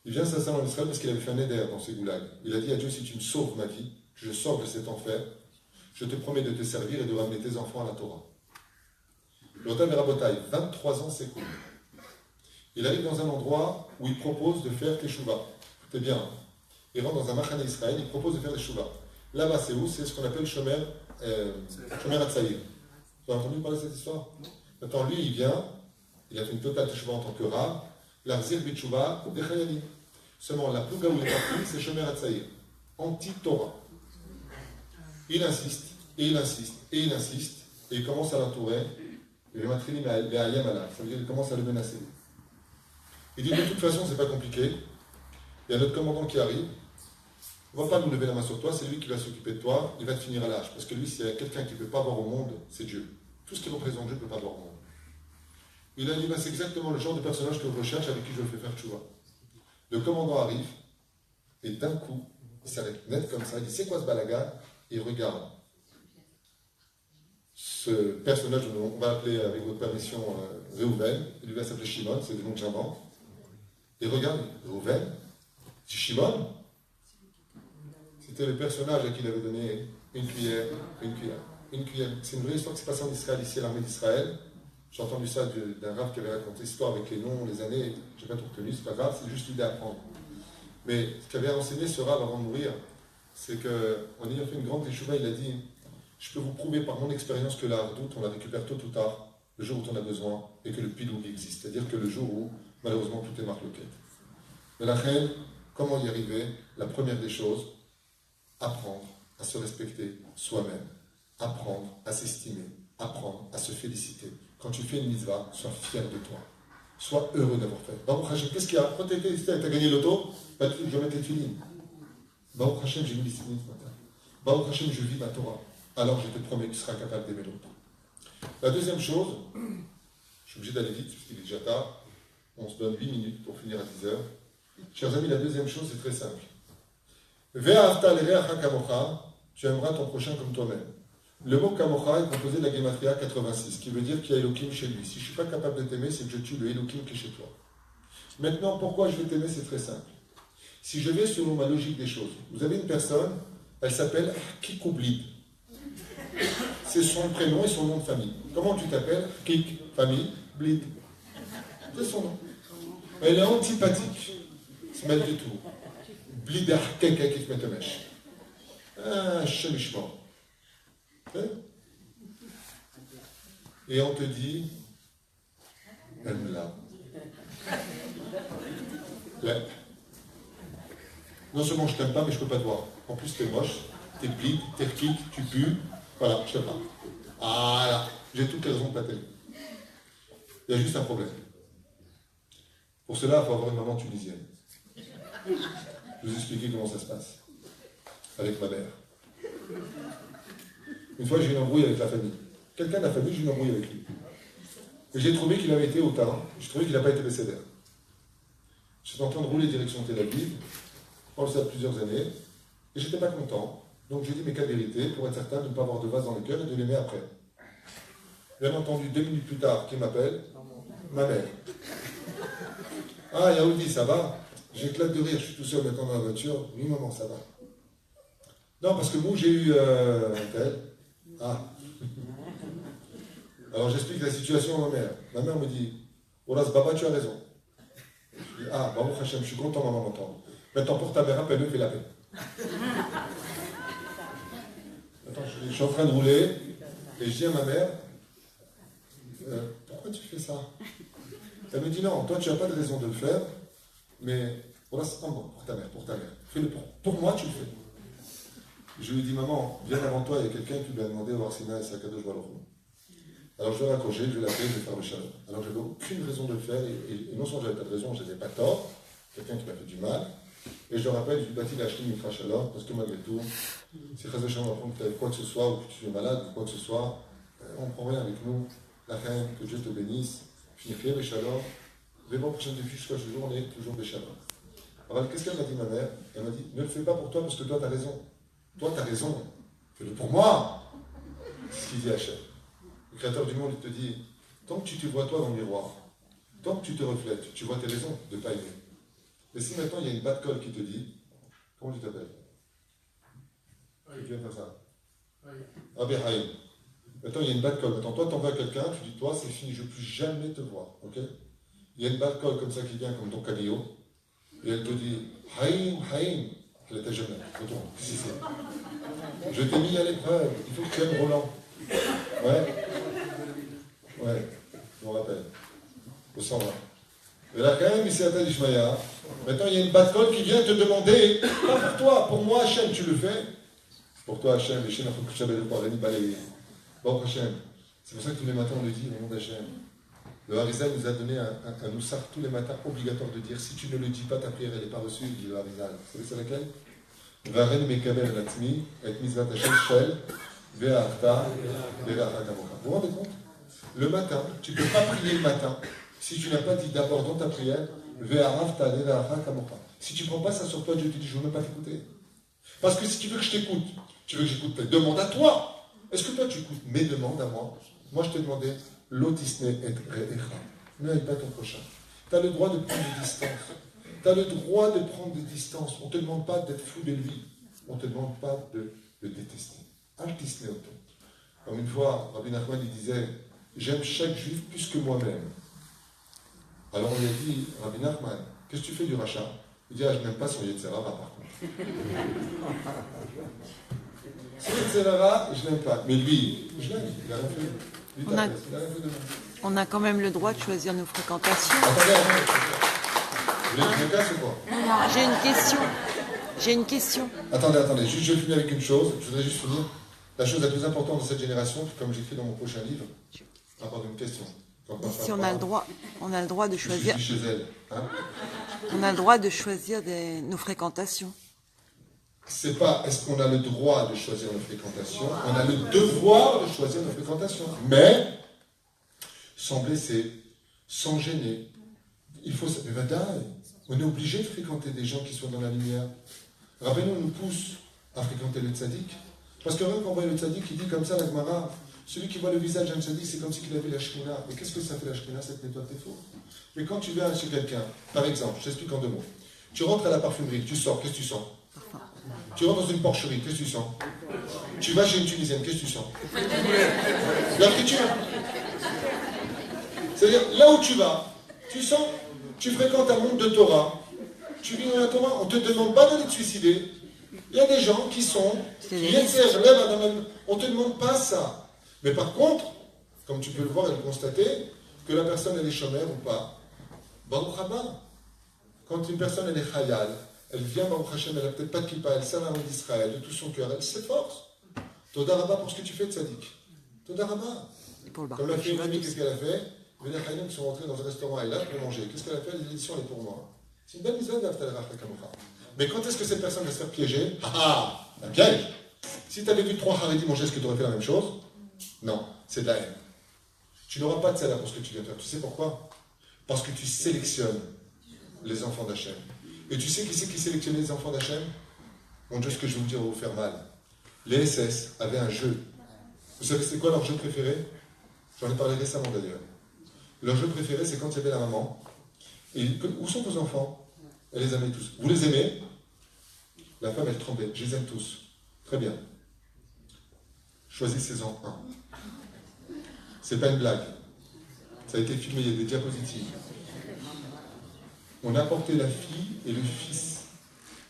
Il vient s'installer en Israël parce qu'il avait fait un éder dans ces goulags. Il a dit à Dieu, si tu me sauves ma vie, que je sors de cet enfer, je te promets de te servir et de ramener tes enfants à la Torah. L'Otav et Rabotai, 23 ans s'écoulent. Il arrive dans un endroit où il propose de faire Teshuvah. Écoutez bien, hein. Il rentre dans un Machane Israël, il propose de faire Teshuvah. Là-bas, c'est où? C'est ce qu'on appelle Shomer Hatzaïr. Vous avez entendu parler de cette histoire? Maintenant, lui, il vient, il a fait une totale Teshuvah en tant que Rav, l'Arzir Bitchuvah, des Chayalim. Seulement, la plus où il est parti, c'est Shomer Hatzaïr, anti-Torah. Il insiste, et il insiste, et il insiste, et il commence à l'entourer. Il va mettre les ayam à la, ça veut dire qu'il commence à le menacer. Il dit, de toute façon, c'est pas compliqué. Il y a notre commandant qui arrive. On ne va pas nous lever la main sur toi, c'est lui qui va s'occuper de toi, il va te finir à l'âge. Parce que lui, s'il y a quelqu'un qui ne peut pas voir au monde, c'est Dieu. Tout ce qui représente Dieu ne peut pas voir au monde. Il a dit, c'est exactement le genre de personnage que je recherche avec qui je fais faire tchouva. Le commandant arrive, et d'un coup, il s'arrête net comme ça, il dit, c'est quoi ce balaga? Et il regarde ce personnage, on va appeler avec votre permission Réhouven, il va s'appeler Shimon, c'est le nom que j'invente. Il regarde, Réhouven, c'est Shimon? C'était le personnage à qui il avait donné une cuillère. C'est une vraie histoire qui s'est passée en Israël, ici à l'armée d'Israël. J'ai entendu ça d'un rabbin qui avait raconté l'histoire avec les noms, les années, je n'ai pas tout retenu, c'est pas grave, c'est juste l'idée à prendre. Mais ce qu'avait enseigné ce rabbin avant de mourir, c'est qu'en ayant fait une grande échouva, il a dit, je peux vous prouver par mon expérience que la hardoute, on la récupère tôt ou tard, le jour où on a besoin, et que le pilou existe. C'est-à-dire que le jour où, malheureusement, tout est marloquette. Mais la reine, comment y arriver? La première des choses, apprendre à se respecter soi-même, apprendre à s'estimer, apprendre à se féliciter. Quand tu fais une mitzvah, sois fier de toi. Sois heureux d'avoir fait. Baruch Hashem, qu'est-ce qu'il y a? Quand tu as gagné l'auto, je vais mettre les filines. Baruch Hashem, j'ai une discipline ce matin. Baruch Hashem, je vis ma Torah. Alors je te promets que tu seras capable d'aimer l'autre. La deuxième chose, je suis obligé d'aller vite, parce qu'il est déjà tard. On se donne 8 minutes pour finir à 10 heures. Chers amis, la deuxième chose, c'est très simple. Ve'ahavta l'ereacha kamocha, tu aimeras ton prochain comme toi-même. Le mot kamocha est composé de la Gematria 86, qui veut dire qu'il y a Elohim chez lui. Si je ne suis pas capable de t'aimer, c'est que je tue le Elohim qui est chez toi. Maintenant, pourquoi je vais t'aimer? C'est très simple. Si je vais selon ma logique des choses, vous avez une personne, elle s'appelle Kikoublid. C'est son prénom et son nom de famille. Comment tu t'appelles? Kik, famille, Blid. C'est son nom. Elle est antipathique. C'est mal du tout. Blidar keke qui te met mèche. Ah, chemichement. Et on te dit, aime-la. Non seulement je t'aime pas, mais je peux pas te voir. En plus, t'es moche, t'es blide, t'es kik, tu pues. Voilà, je t'aime pas. Voilà, j'ai toutes les raisons de pas t'aimer. Il y a juste un problème. Pour cela, il faut avoir une maman tunisienne. Je vais vous expliquer comment ça se passe. Avec ma mère. Une fois, j'ai eu une embrouille avec la famille. Quelqu'un de la famille, j'ai eu une embrouille avec lui. Et j'ai trouvé qu'il avait été hautain. J'ai trouvé qu'il n'a pas été bécédaire. J'étais en train de rouler direction Tel Aviv. Pendant ça plusieurs années. Et j'étais pas content. Donc j'ai dit mes cas de vérité pour être certain de ne pas avoir de vase dans le cœur et de l'aimer après. Bien entendu, 2 minutes plus tard, qui m'appelle? Ma mère. Ah, Yaoudi, ça va? J'éclate de rire, je suis tout seul maintenant dans la voiture. Oui, maman, ça va. Non, parce que moi, j'ai eu un tel. Ah. Alors j'explique la situation à ma mère. Ma mère me dit, Olas Baba, tu as raison. Je dis, ah, Baruch Hashem, je suis content, maman, m'entendre. Maintenant, pour ta mère, appelle-le, fais la paix. Attends, je suis en train de rouler, et je dis à ma mère, pourquoi tu fais ça? Elle me dit, non, toi, tu n'as pas de raison de le faire, mais voilà, c'est pas bon, pour ta mère. Fais-le pour moi, tu le fais. Je lui dis, maman, bien avant toi, il y a quelqu'un qui lui a demandé voir Sina et Sakadosh Baruch Hu. Alors je vais raccrocher, je vais l'appeler, je vais faire le shalom. Alors je n'avais aucune raison de le faire, et non seulement j'avais pas de raison, je n'avais pas tort, quelqu'un qui m'a fait du mal, et je le rappelle, je lui dis, Bati Lachli Mikra Shalom, parce que malgré tout, si Chazé Shalom apprend que tu as quoi que ce soit, ou que tu es malade, ou quoi que ce soit, on ne prend rien avec nous, la reine, que Dieu te bénisse, finir les Shalom, vraiment prochaine de fiche, chaque jour, on est toujours des Shalom. Alors qu'est-ce qu'elle m'a dit, ma mère? Elle m'a dit, ne le fais pas pour toi, parce que toi, tu as raison. Toi, tu as raison. Fais-le pour moi. C'est ce qu'il dit Hachem. Le Créateur du monde, il te dit, tant que tu te vois toi dans le miroir, tant que tu te reflètes, tu vois tes raisons de ne pas aimer. Et si maintenant il y a une bas de colle qui te dit, comment tu t'appelles? Tu viens faire ça? Haïm. Maintenant il y a une bas de colle. Maintenant toi tu envoies quelqu'un, tu dis, toi c'est fini, je ne veux plus jamais te voir. Ok? Il y a une bas de colle comme ça qui vient, comme ton caméo, et elle te dit, Haïm. Elle était jamais. Retourne. Si c'est. Je t'ai mis à l'épreuve. Il faut que tu aimes Roland. Ouais. Je me rappelle. Au 120. Et là, quand même, il s'est atteint d'Ishmaïa. Maintenant, il y a une batte colle qui vient te demander, pas pour toi, pour moi, Hachem, tu le fais. Pour toi, Hachem, les chiens, il faut que tu t'appelles pour Rémi Balé. Bon, Hachem. C'est pour ça que tous les matins, on le dit, au nom d'Hachem. Le Harizal nous a donné un noussar tous les matins obligatoire de dire, si tu ne le dis pas, ta prière, elle n'est pas reçue, dit le Harizal. Vous savez c'est laquelle? Varen mekaber latmi, et mizvat Hachem shel, ve'arta, ve'arta kamocha. Vous vous rendez compte? Le matin, tu ne peux pas prier le matin si tu n'as pas dit d'abord dans ta prière, si tu ne prends pas ça sur toi, Dieu te dit, je ne veux même pas t'écouter. Parce que si tu veux que je t'écoute, tu veux que j'écoute tes demandes à toi. Est-ce que toi tu écoutes mes demandes à moi? Moi je t'ai demandé, l'autisme et ne aille pas ton prochain. Tu as le droit de prendre des distances. Tu as le droit de prendre des distances. On ne te demande pas d'être fou de lui. On ne te demande pas de le détester. Altisne auto. Comme une fois, Rabbi Nachman il disait, j'aime chaque juif plus que moi-même. Alors on lui a dit, Rabbi Nachman, qu'est-ce que tu fais du rachat? Il dit, ah, je n'aime pas son Yetzerara par contre. Son Yetzerara, je n'aime pas. Mais lui, je l'aime, il a rien fait. Lui, il a rien fait de mal. On a quand même le droit de choisir nos fréquentations. Attendez, vous voulez que je me casse ou quoi? J'ai une question. J'ai une question. Attendez, juste, je vais finir avec une chose. Je voudrais juste finir. La chose la plus importante de cette génération, comme j'écris dans mon prochain livre, à part d'une question. Si on a le droit de choisir. Je suis chez elle. Hein? On a le droit de choisir nos fréquentations. C'est pas est-ce qu'on a le droit de choisir nos fréquentations, on a le devoir de choisir nos fréquentations. Mais, sans blesser, sans gêner. Il faut. On est obligé de fréquenter des gens qui sont dans la lumière. Rappelez-nous, on nous pousse à fréquenter le tzaddik. Parce que même quand on voit le tzaddik, il dit comme ça, la Gemara, celui qui voit le visage d'un tzaddik, c'est comme s'il avait la shrina. Et qu'est-ce que ça fait la shrina? Ça te nettoie tes faux. Mais quand tu vas chez quelqu'un, par exemple, je t'explique en 2 mots. Tu rentres à la parfumerie, tu sors, qu'est-ce que tu sens? Tu rentres dans une porcherie, qu'est-ce que tu sens? Tu vas chez une Tunisienne, qu'est-ce que tu sens? La friture. C'est-à-dire, là où tu vas, tu sens, tu fréquentes un monde de Torah, tu vis dans la Torah, on ne te demande pas d'aller te suicider. Il y a des gens qui sont, on ne te demande pas ça. Mais par contre, comme tu peux le voir et le constater, que la personne elle est chômeur ou pas, Baruch Haba. Quand une personne elle est chayal, elle vient Baruch Hashem, elle n'a peut-être pas de kippa, elle sert la main d'Israël de tout son cœur, elle s'efforce. Toda Rabba pour ce que tu fais de Tzadik. Toda Rabba. Comme la fille une qu'est-ce qu'elle a fait? Les Chayim qui sont rentrés dans un restaurant et là pour manger. Qu'est-ce qu'elle a fait? L'édition elle est pour moi. C'est une belle mise en œuvre. Mais quand est-ce que cette personne va se faire piéger? Un piège. Si tu avais vu 3 Haredim manger, est-ce que tu aurais fait la même chose? Non, c'est de la haine. Tu n'auras pas de salaire pour ce que tu viens faire. Tu sais pourquoi? Parce que tu sélectionnes les enfants d'Hachem. Et tu sais qui c'est qui sélectionnait les enfants d'Hachem? Mon Dieu, ce que je vais vous dire va vous faire mal. Les SS avaient un jeu. Vous savez c'est quoi leur jeu préféré? J'en ai parlé récemment d'ailleurs. Leur jeu préféré, c'est quand il y avait la maman. Et où sont vos enfants? Elle les aimait tous. Vous les aimez? La femme, elle tremblait. Je les aime tous. Très bien. Choisissez-en un. C'est pas une blague. Ça a été filmé, il y a des diapositives. On apportait la fille et le fils.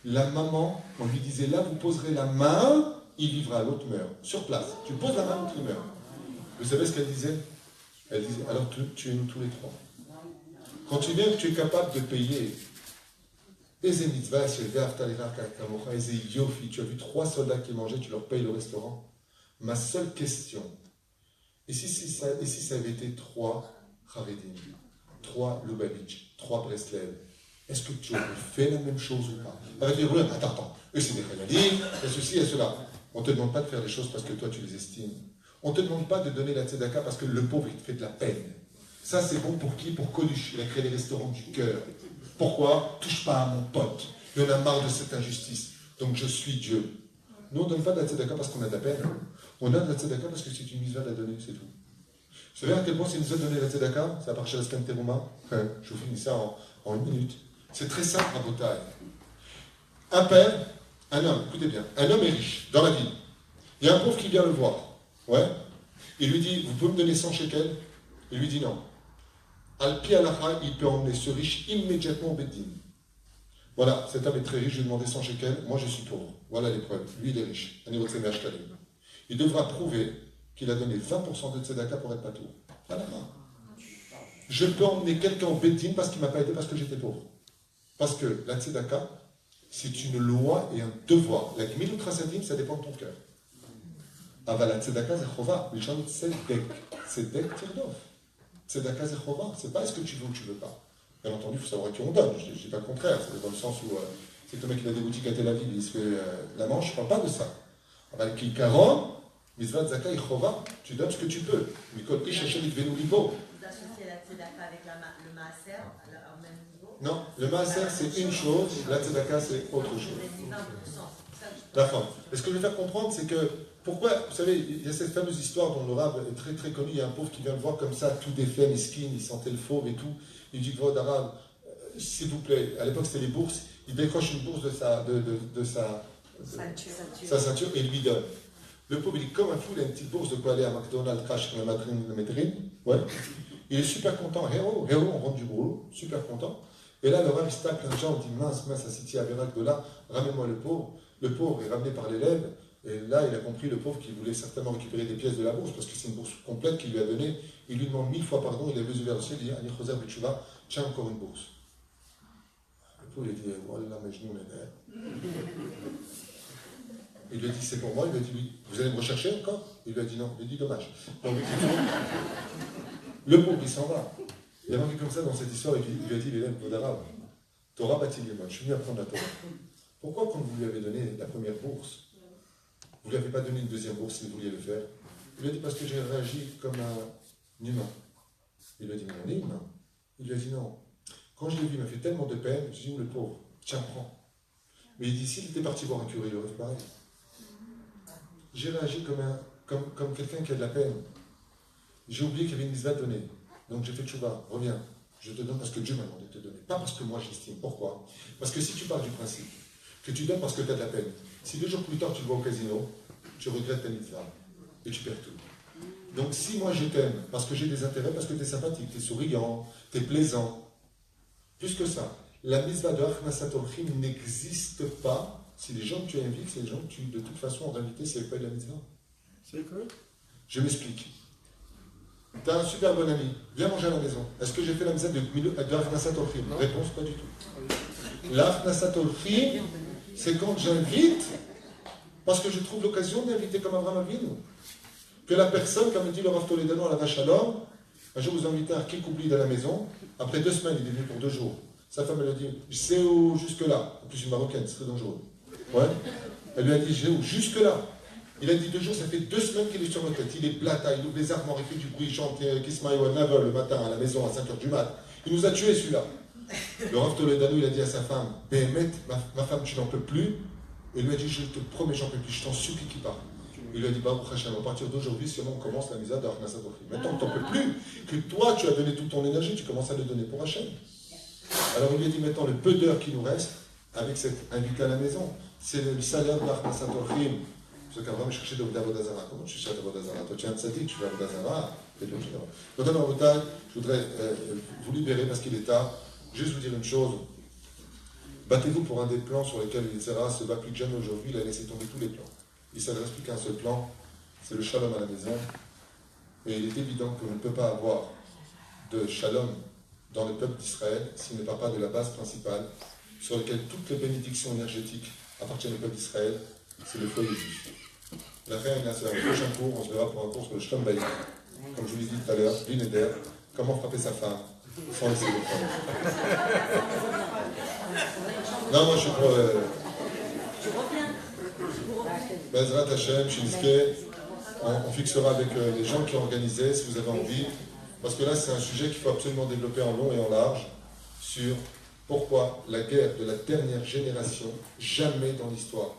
La maman, on lui disait, là, vous poserez la main, il vivra, l'autre meurt. Sur place. Tu poses la main, l'autre meurt. Vous savez ce qu'elle disait? Elle disait, alors tuez-nous tous les 3. Quand tu viens que tu es capable de payer, tu as vu 3 soldats qui mangeaient, tu leur payes le restaurant. Ma seule question, et si ça avait été 3 Haredim, 3 Lubavitch, 3 Breslev, est-ce que tu aurais fait la même chose ou pas? Avec les rouleurs, attends, eux c'est des Hayadim, et ceci et cela. On ne te demande pas de faire les choses parce que toi tu les estimes. On ne te demande pas de donner la tzedaka parce que le pauvre il te fait de la peine. Ça c'est bon pour qui? Pour Coluche, il a créé les restaurants du cœur. Pourquoi? Touche pas à mon pote. Il en a marre de cette injustice. Donc je suis Dieu. Nous on ne donne pas de la tzedaka parce qu'on a de la peine. On donne de la tzedaka parce que c'est une mitzvah de la donner, c'est tout. Vous savez à quel point c'est une mitzvah de donner la tzedaka? Ça appartient à la semaine Teruma. Je vous finis ça en 1 minute. C'est très simple à Botaï. Un père, un homme, écoutez bien, un homme est riche dans la ville. Il y a un pauvre qui vient le voir. Ouais. Il lui dit, vous pouvez me donner 100 shekels? Il lui dit non. Al-Pi Alacha, il peut emmener ce riche immédiatement au Beddin. Voilà, cet homme est très riche, je lui ai demandé 100 shekels, moi je suis pauvre. Voilà les preuves. Lui il est riche. Il devra prouver qu'il a donné 20% de tzedaka pour être patour. Voilà. Je peux emmener quelqu'un au Beddin parce qu'il ne m'a pas aidé parce que j'étais pauvre. Parce que la tzedaka, c'est une loi et un devoir. La gmilut chasadim, ça dépend de ton cœur. Aval la tzedaka zechova, l'ishon tzedek. Tzedek tirdof. Tzedaka zechova. C'est pas est-ce que tu veux ou tu veux pas. Bien entendu, il faut savoir à qui on donne. Je ne dis pas le contraire. C'est dans le sens où c'est que le mec qui a des boutiques à Tel Aviv, il se fait la manche. Je ne parle pas de ça. Aval kikaron, Mitzvah Zaka et Chova, tu donnes ce que tu peux. Mikol Ish Hashem Yitvenu Libo. Vous associez la tzedaka avec le maaser au même niveau? Non, le maaser c'est une chose, la tzedaka c'est autre chose. Vous avez dit 20%. C'est ça que je D'accord. Et ce que je veux faire comprendre, c'est que pourquoi, vous savez, il y a cette fameuse histoire dont le Rav est très très connu. Il y a un pauvre qui vient le voir comme ça, tout défait, mesquine, il sentait le fauve et tout. Il dit, Vod Arabe, s'il vous plaît, à l'époque c'était les bourses, il décroche une bourse de sa ceinture et il lui donne. Le pauvre, il est comme un fou, il a une petite bourse de quoi aller à McDonald's, crash, la madrine, la métrine. Ouais. Il est super content, héros, on rentre du boulot, super content. Et là, le Rav, il se tape plein de gens, il dit, mince, Asiti Averak de là, ramène-moi le pauvre. Le pauvre est ramené par l'élève. Et là, il a compris, le pauvre, qu'il voulait certainement récupérer des pièces de la bourse, parce que c'est une bourse complète qu'il lui a donnée. Il lui demande 1000 fois pardon, il a les yeux vers le ciel, il dit, Ani Choser B'Tshuva, tiens encore une bourse. Le pauvre, il dit, Wallah, Majnoun, il lui a dit, c'est pour moi. Il lui a dit, oui. Vous allez me rechercher encore? Il lui a dit, non. Il lui a dit, dommage. Donc, le pauvre, il s'en va. Il y a marqué comme ça dans cette histoire, il lui a dit, l'élève d'arabe, Torah Batilimon, je suis venu apprendre la Torah. Pourquoi, quand vous lui avez donné la première bourse, vous ne lui avez pas donné une deuxième bourse si vous vouliez le faire? Il lui a dit, parce que j'ai réagi comme un humain. Il lui a dit, mais on est humain. Il lui a dit, non. Quand je l'ai vu, il m'a fait tellement de peine, je dis, où le pauvre? Tiens, prends. Mais il dit, s'il était parti voir un curé, il aurait fait pareil. J'ai réagi comme quelqu'un qui a de la peine. J'ai oublié qu'il y avait une mitzvah donnée. Donc j'ai fait tchouva, reviens. Je te donne parce que Dieu m'a demandé de te donner. Pas parce que moi j'estime. Pourquoi? Parce que si tu pars du principe que tu donnes parce que tu as de la peine, si 2 jours plus tard tu vas au casino, tu regrettes ta mitzvah et tu perds tout. Donc si moi je t'aime parce que j'ai des intérêts, parce que tu es sympathique, tu es souriant, tu es plaisant, plus que ça, la mitzvah de Achnasat Orchim n'existe pas si les gens que tu invites, c'est les gens que tu de toute façon ont invité, si c'est pas de la mitzvah. C'est quoi? Je m'explique. Tu as un super bon ami, viens manger à la maison. Est-ce que j'ai fait la mitzvah de Achnasat Orchim? Réponse, pas du tout. L'Achnasat Orchim, c'est quand j'invite, parce que je trouve l'occasion d'inviter comme Abraham Avinu. Que la personne, comme dit le Rav Toledano à la vache à l'homme, un jour vous invitez un kikoubli à la maison, après 2 semaines, il est venu pour 2 jours. Sa femme, elle a dit, je sais où, jusque-là. En plus, une marocaine, c'est très dangereux. Ouais. Elle lui a dit, je sais où, jusque-là. Il a dit 2 jours, ça fait 2 semaines qu'il est sur notre tête. Il est blata, il ouvre les armoires, il fait du bruit, il chante Kismaï ou Navel le matin à la maison à 5h du mat. Il nous a tués celui-là. Le Rav Toledano, il a dit à sa femme, Béhémet, ma femme, tu n'en peux plus. Et il lui a dit, je te promets, j'en peux plus, je t'en supplie qu'il parte. Il lui a dit, Baruch Hashem, à partir d'aujourd'hui, seulement on commence la mitzvah d'Achnasat Orchim. Maintenant que tu n'en peux plus, que toi tu as donné toute ton énergie, tu commences à le donner pour Hashem. Alors il lui a dit, maintenant le peu d'heures qui nous reste, avec cet invité à la maison, c'est le salaire d'Achnasat Orchim. Parce qu'Abraham cherchait de Vodazara. Comment tu cherches de Vodazara? Toi tu es un tzaddik, tu vas à Vodazara. Donc je voudrais vous libérer parce qu'il est tard. Juste vous dire une chose. Battez-vous pour un des plans sur lesquels il se bat plus que jamais aujourd'hui. Il a laissé tomber tous les plans. Il ne s'adresse plus qu'à un seul plan, c'est le shalom à la maison. Et il est évident qu'on ne peut pas avoir de shalom dans le peuple d'Israël s'il ne part pas de la base principale sur laquelle toutes les bénédictions énergétiques appartiennent au peuple d'Israël, c'est le foyer juif. La fin, c'est un prochain cours, on se verra pour un cours sur le shalom baïk. Comme je vous l'ai dit tout à l'heure, l'Ineder, comment frapper sa femme sans laisser le prendre. Non, moi je suis pour... Bezrat Hashem, Shinsuke, on fixera avec les gens qui ont organisé, si vous avez envie, parce que là c'est un sujet qu'il faut absolument développer en long et en large, sur pourquoi la guerre de la dernière génération, jamais dans l'histoire,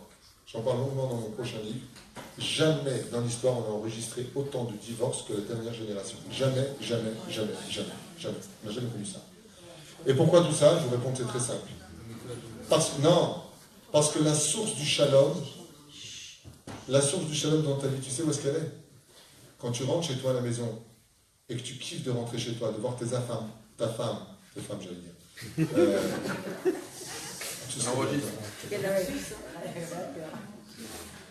j'en parle longuement dans mon prochain livre, jamais dans l'histoire on a enregistré autant de divorces que la dernière génération. Jamais, jamais, jamais, jamais, jamais. On n'a jamais connu ça. Et pourquoi tout ça? Je vous réponds que c'est très simple. Parce que la source du shalom dans ta vie, tu sais où est-ce qu'elle est? Quand tu rentres chez toi à la maison et que tu kiffes de rentrer chez toi, de voir tes femmes, j'allais dire.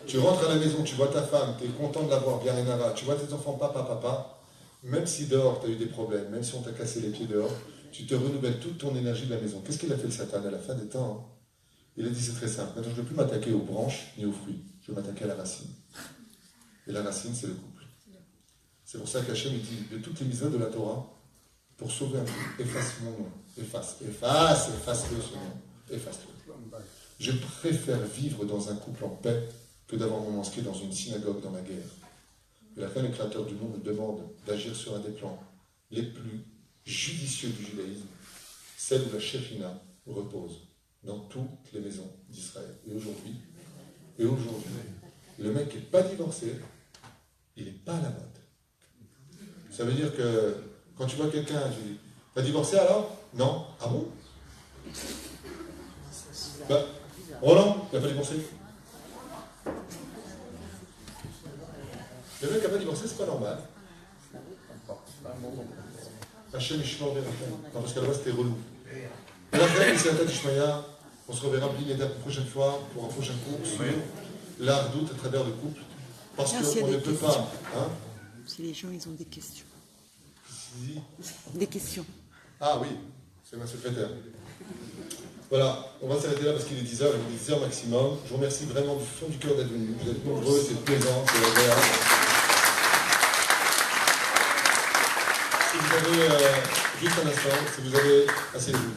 Tu rentres à la maison, tu vois ta femme, tu es content de la voir, bien Renara, tu vois tes enfants, papa, même si dehors tu as eu des problèmes, même si on t'a cassé les pieds dehors, tu te renouvelles toute ton énergie de la maison. Qu'est-ce qu'il a fait le Satan à la fin des temps? Il a dit c'est très simple, maintenant je ne veux plus m'attaquer aux branches ni aux fruits, je vais m'attaquer à la racine. Et la racine c'est le couple. C'est pour ça qu'Hachem il dit de toutes les mitzvot de la Torah, pour sauver un couple, efface mon nom, efface-le ce nom, efface-le. Je préfère vivre dans un couple en paix que d'avoir mon inscrit dans une synagogue dans la guerre. que la fin, le Créateur du monde, nous demande d'agir sur un des plans les plus judicieux du judaïsme, celle où la Shekhinah repose dans toutes les maisons d'Israël. Et aujourd'hui, le mec qui n'est pas divorcé, il n'est pas à la mode. Ça veut dire que quand tu vois quelqu'un, tu dis, t'as divorcé alors? Non. Ah bon? Bah, Roland, il n'a pas divorcé. Le mec qui n'a pas divorcé, c'est pas normal. Hachem Ishmael Berachem. Non, parce qu'à la base, c'était relou. Et la fin, c'est la tête d'Ishmael. On se reverra bien la prochaine fois pour un prochain cours sur l'art doute à travers le couple. Parce qu'on ne peut pas. Hein? Si les gens, ils ont des questions. Si. Des questions. Ah oui, c'est ma secrétaire. Voilà, on va s'arrêter là parce qu'il est 10h, il est 10h maximum. Je vous remercie vraiment du fond du cœur d'être venus. Vous êtes nombreux, c'est plaisant, c'est agréable. Si vous avez juste un instant, si vous avez... Asseyez-vous.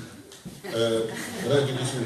Voilà, une question.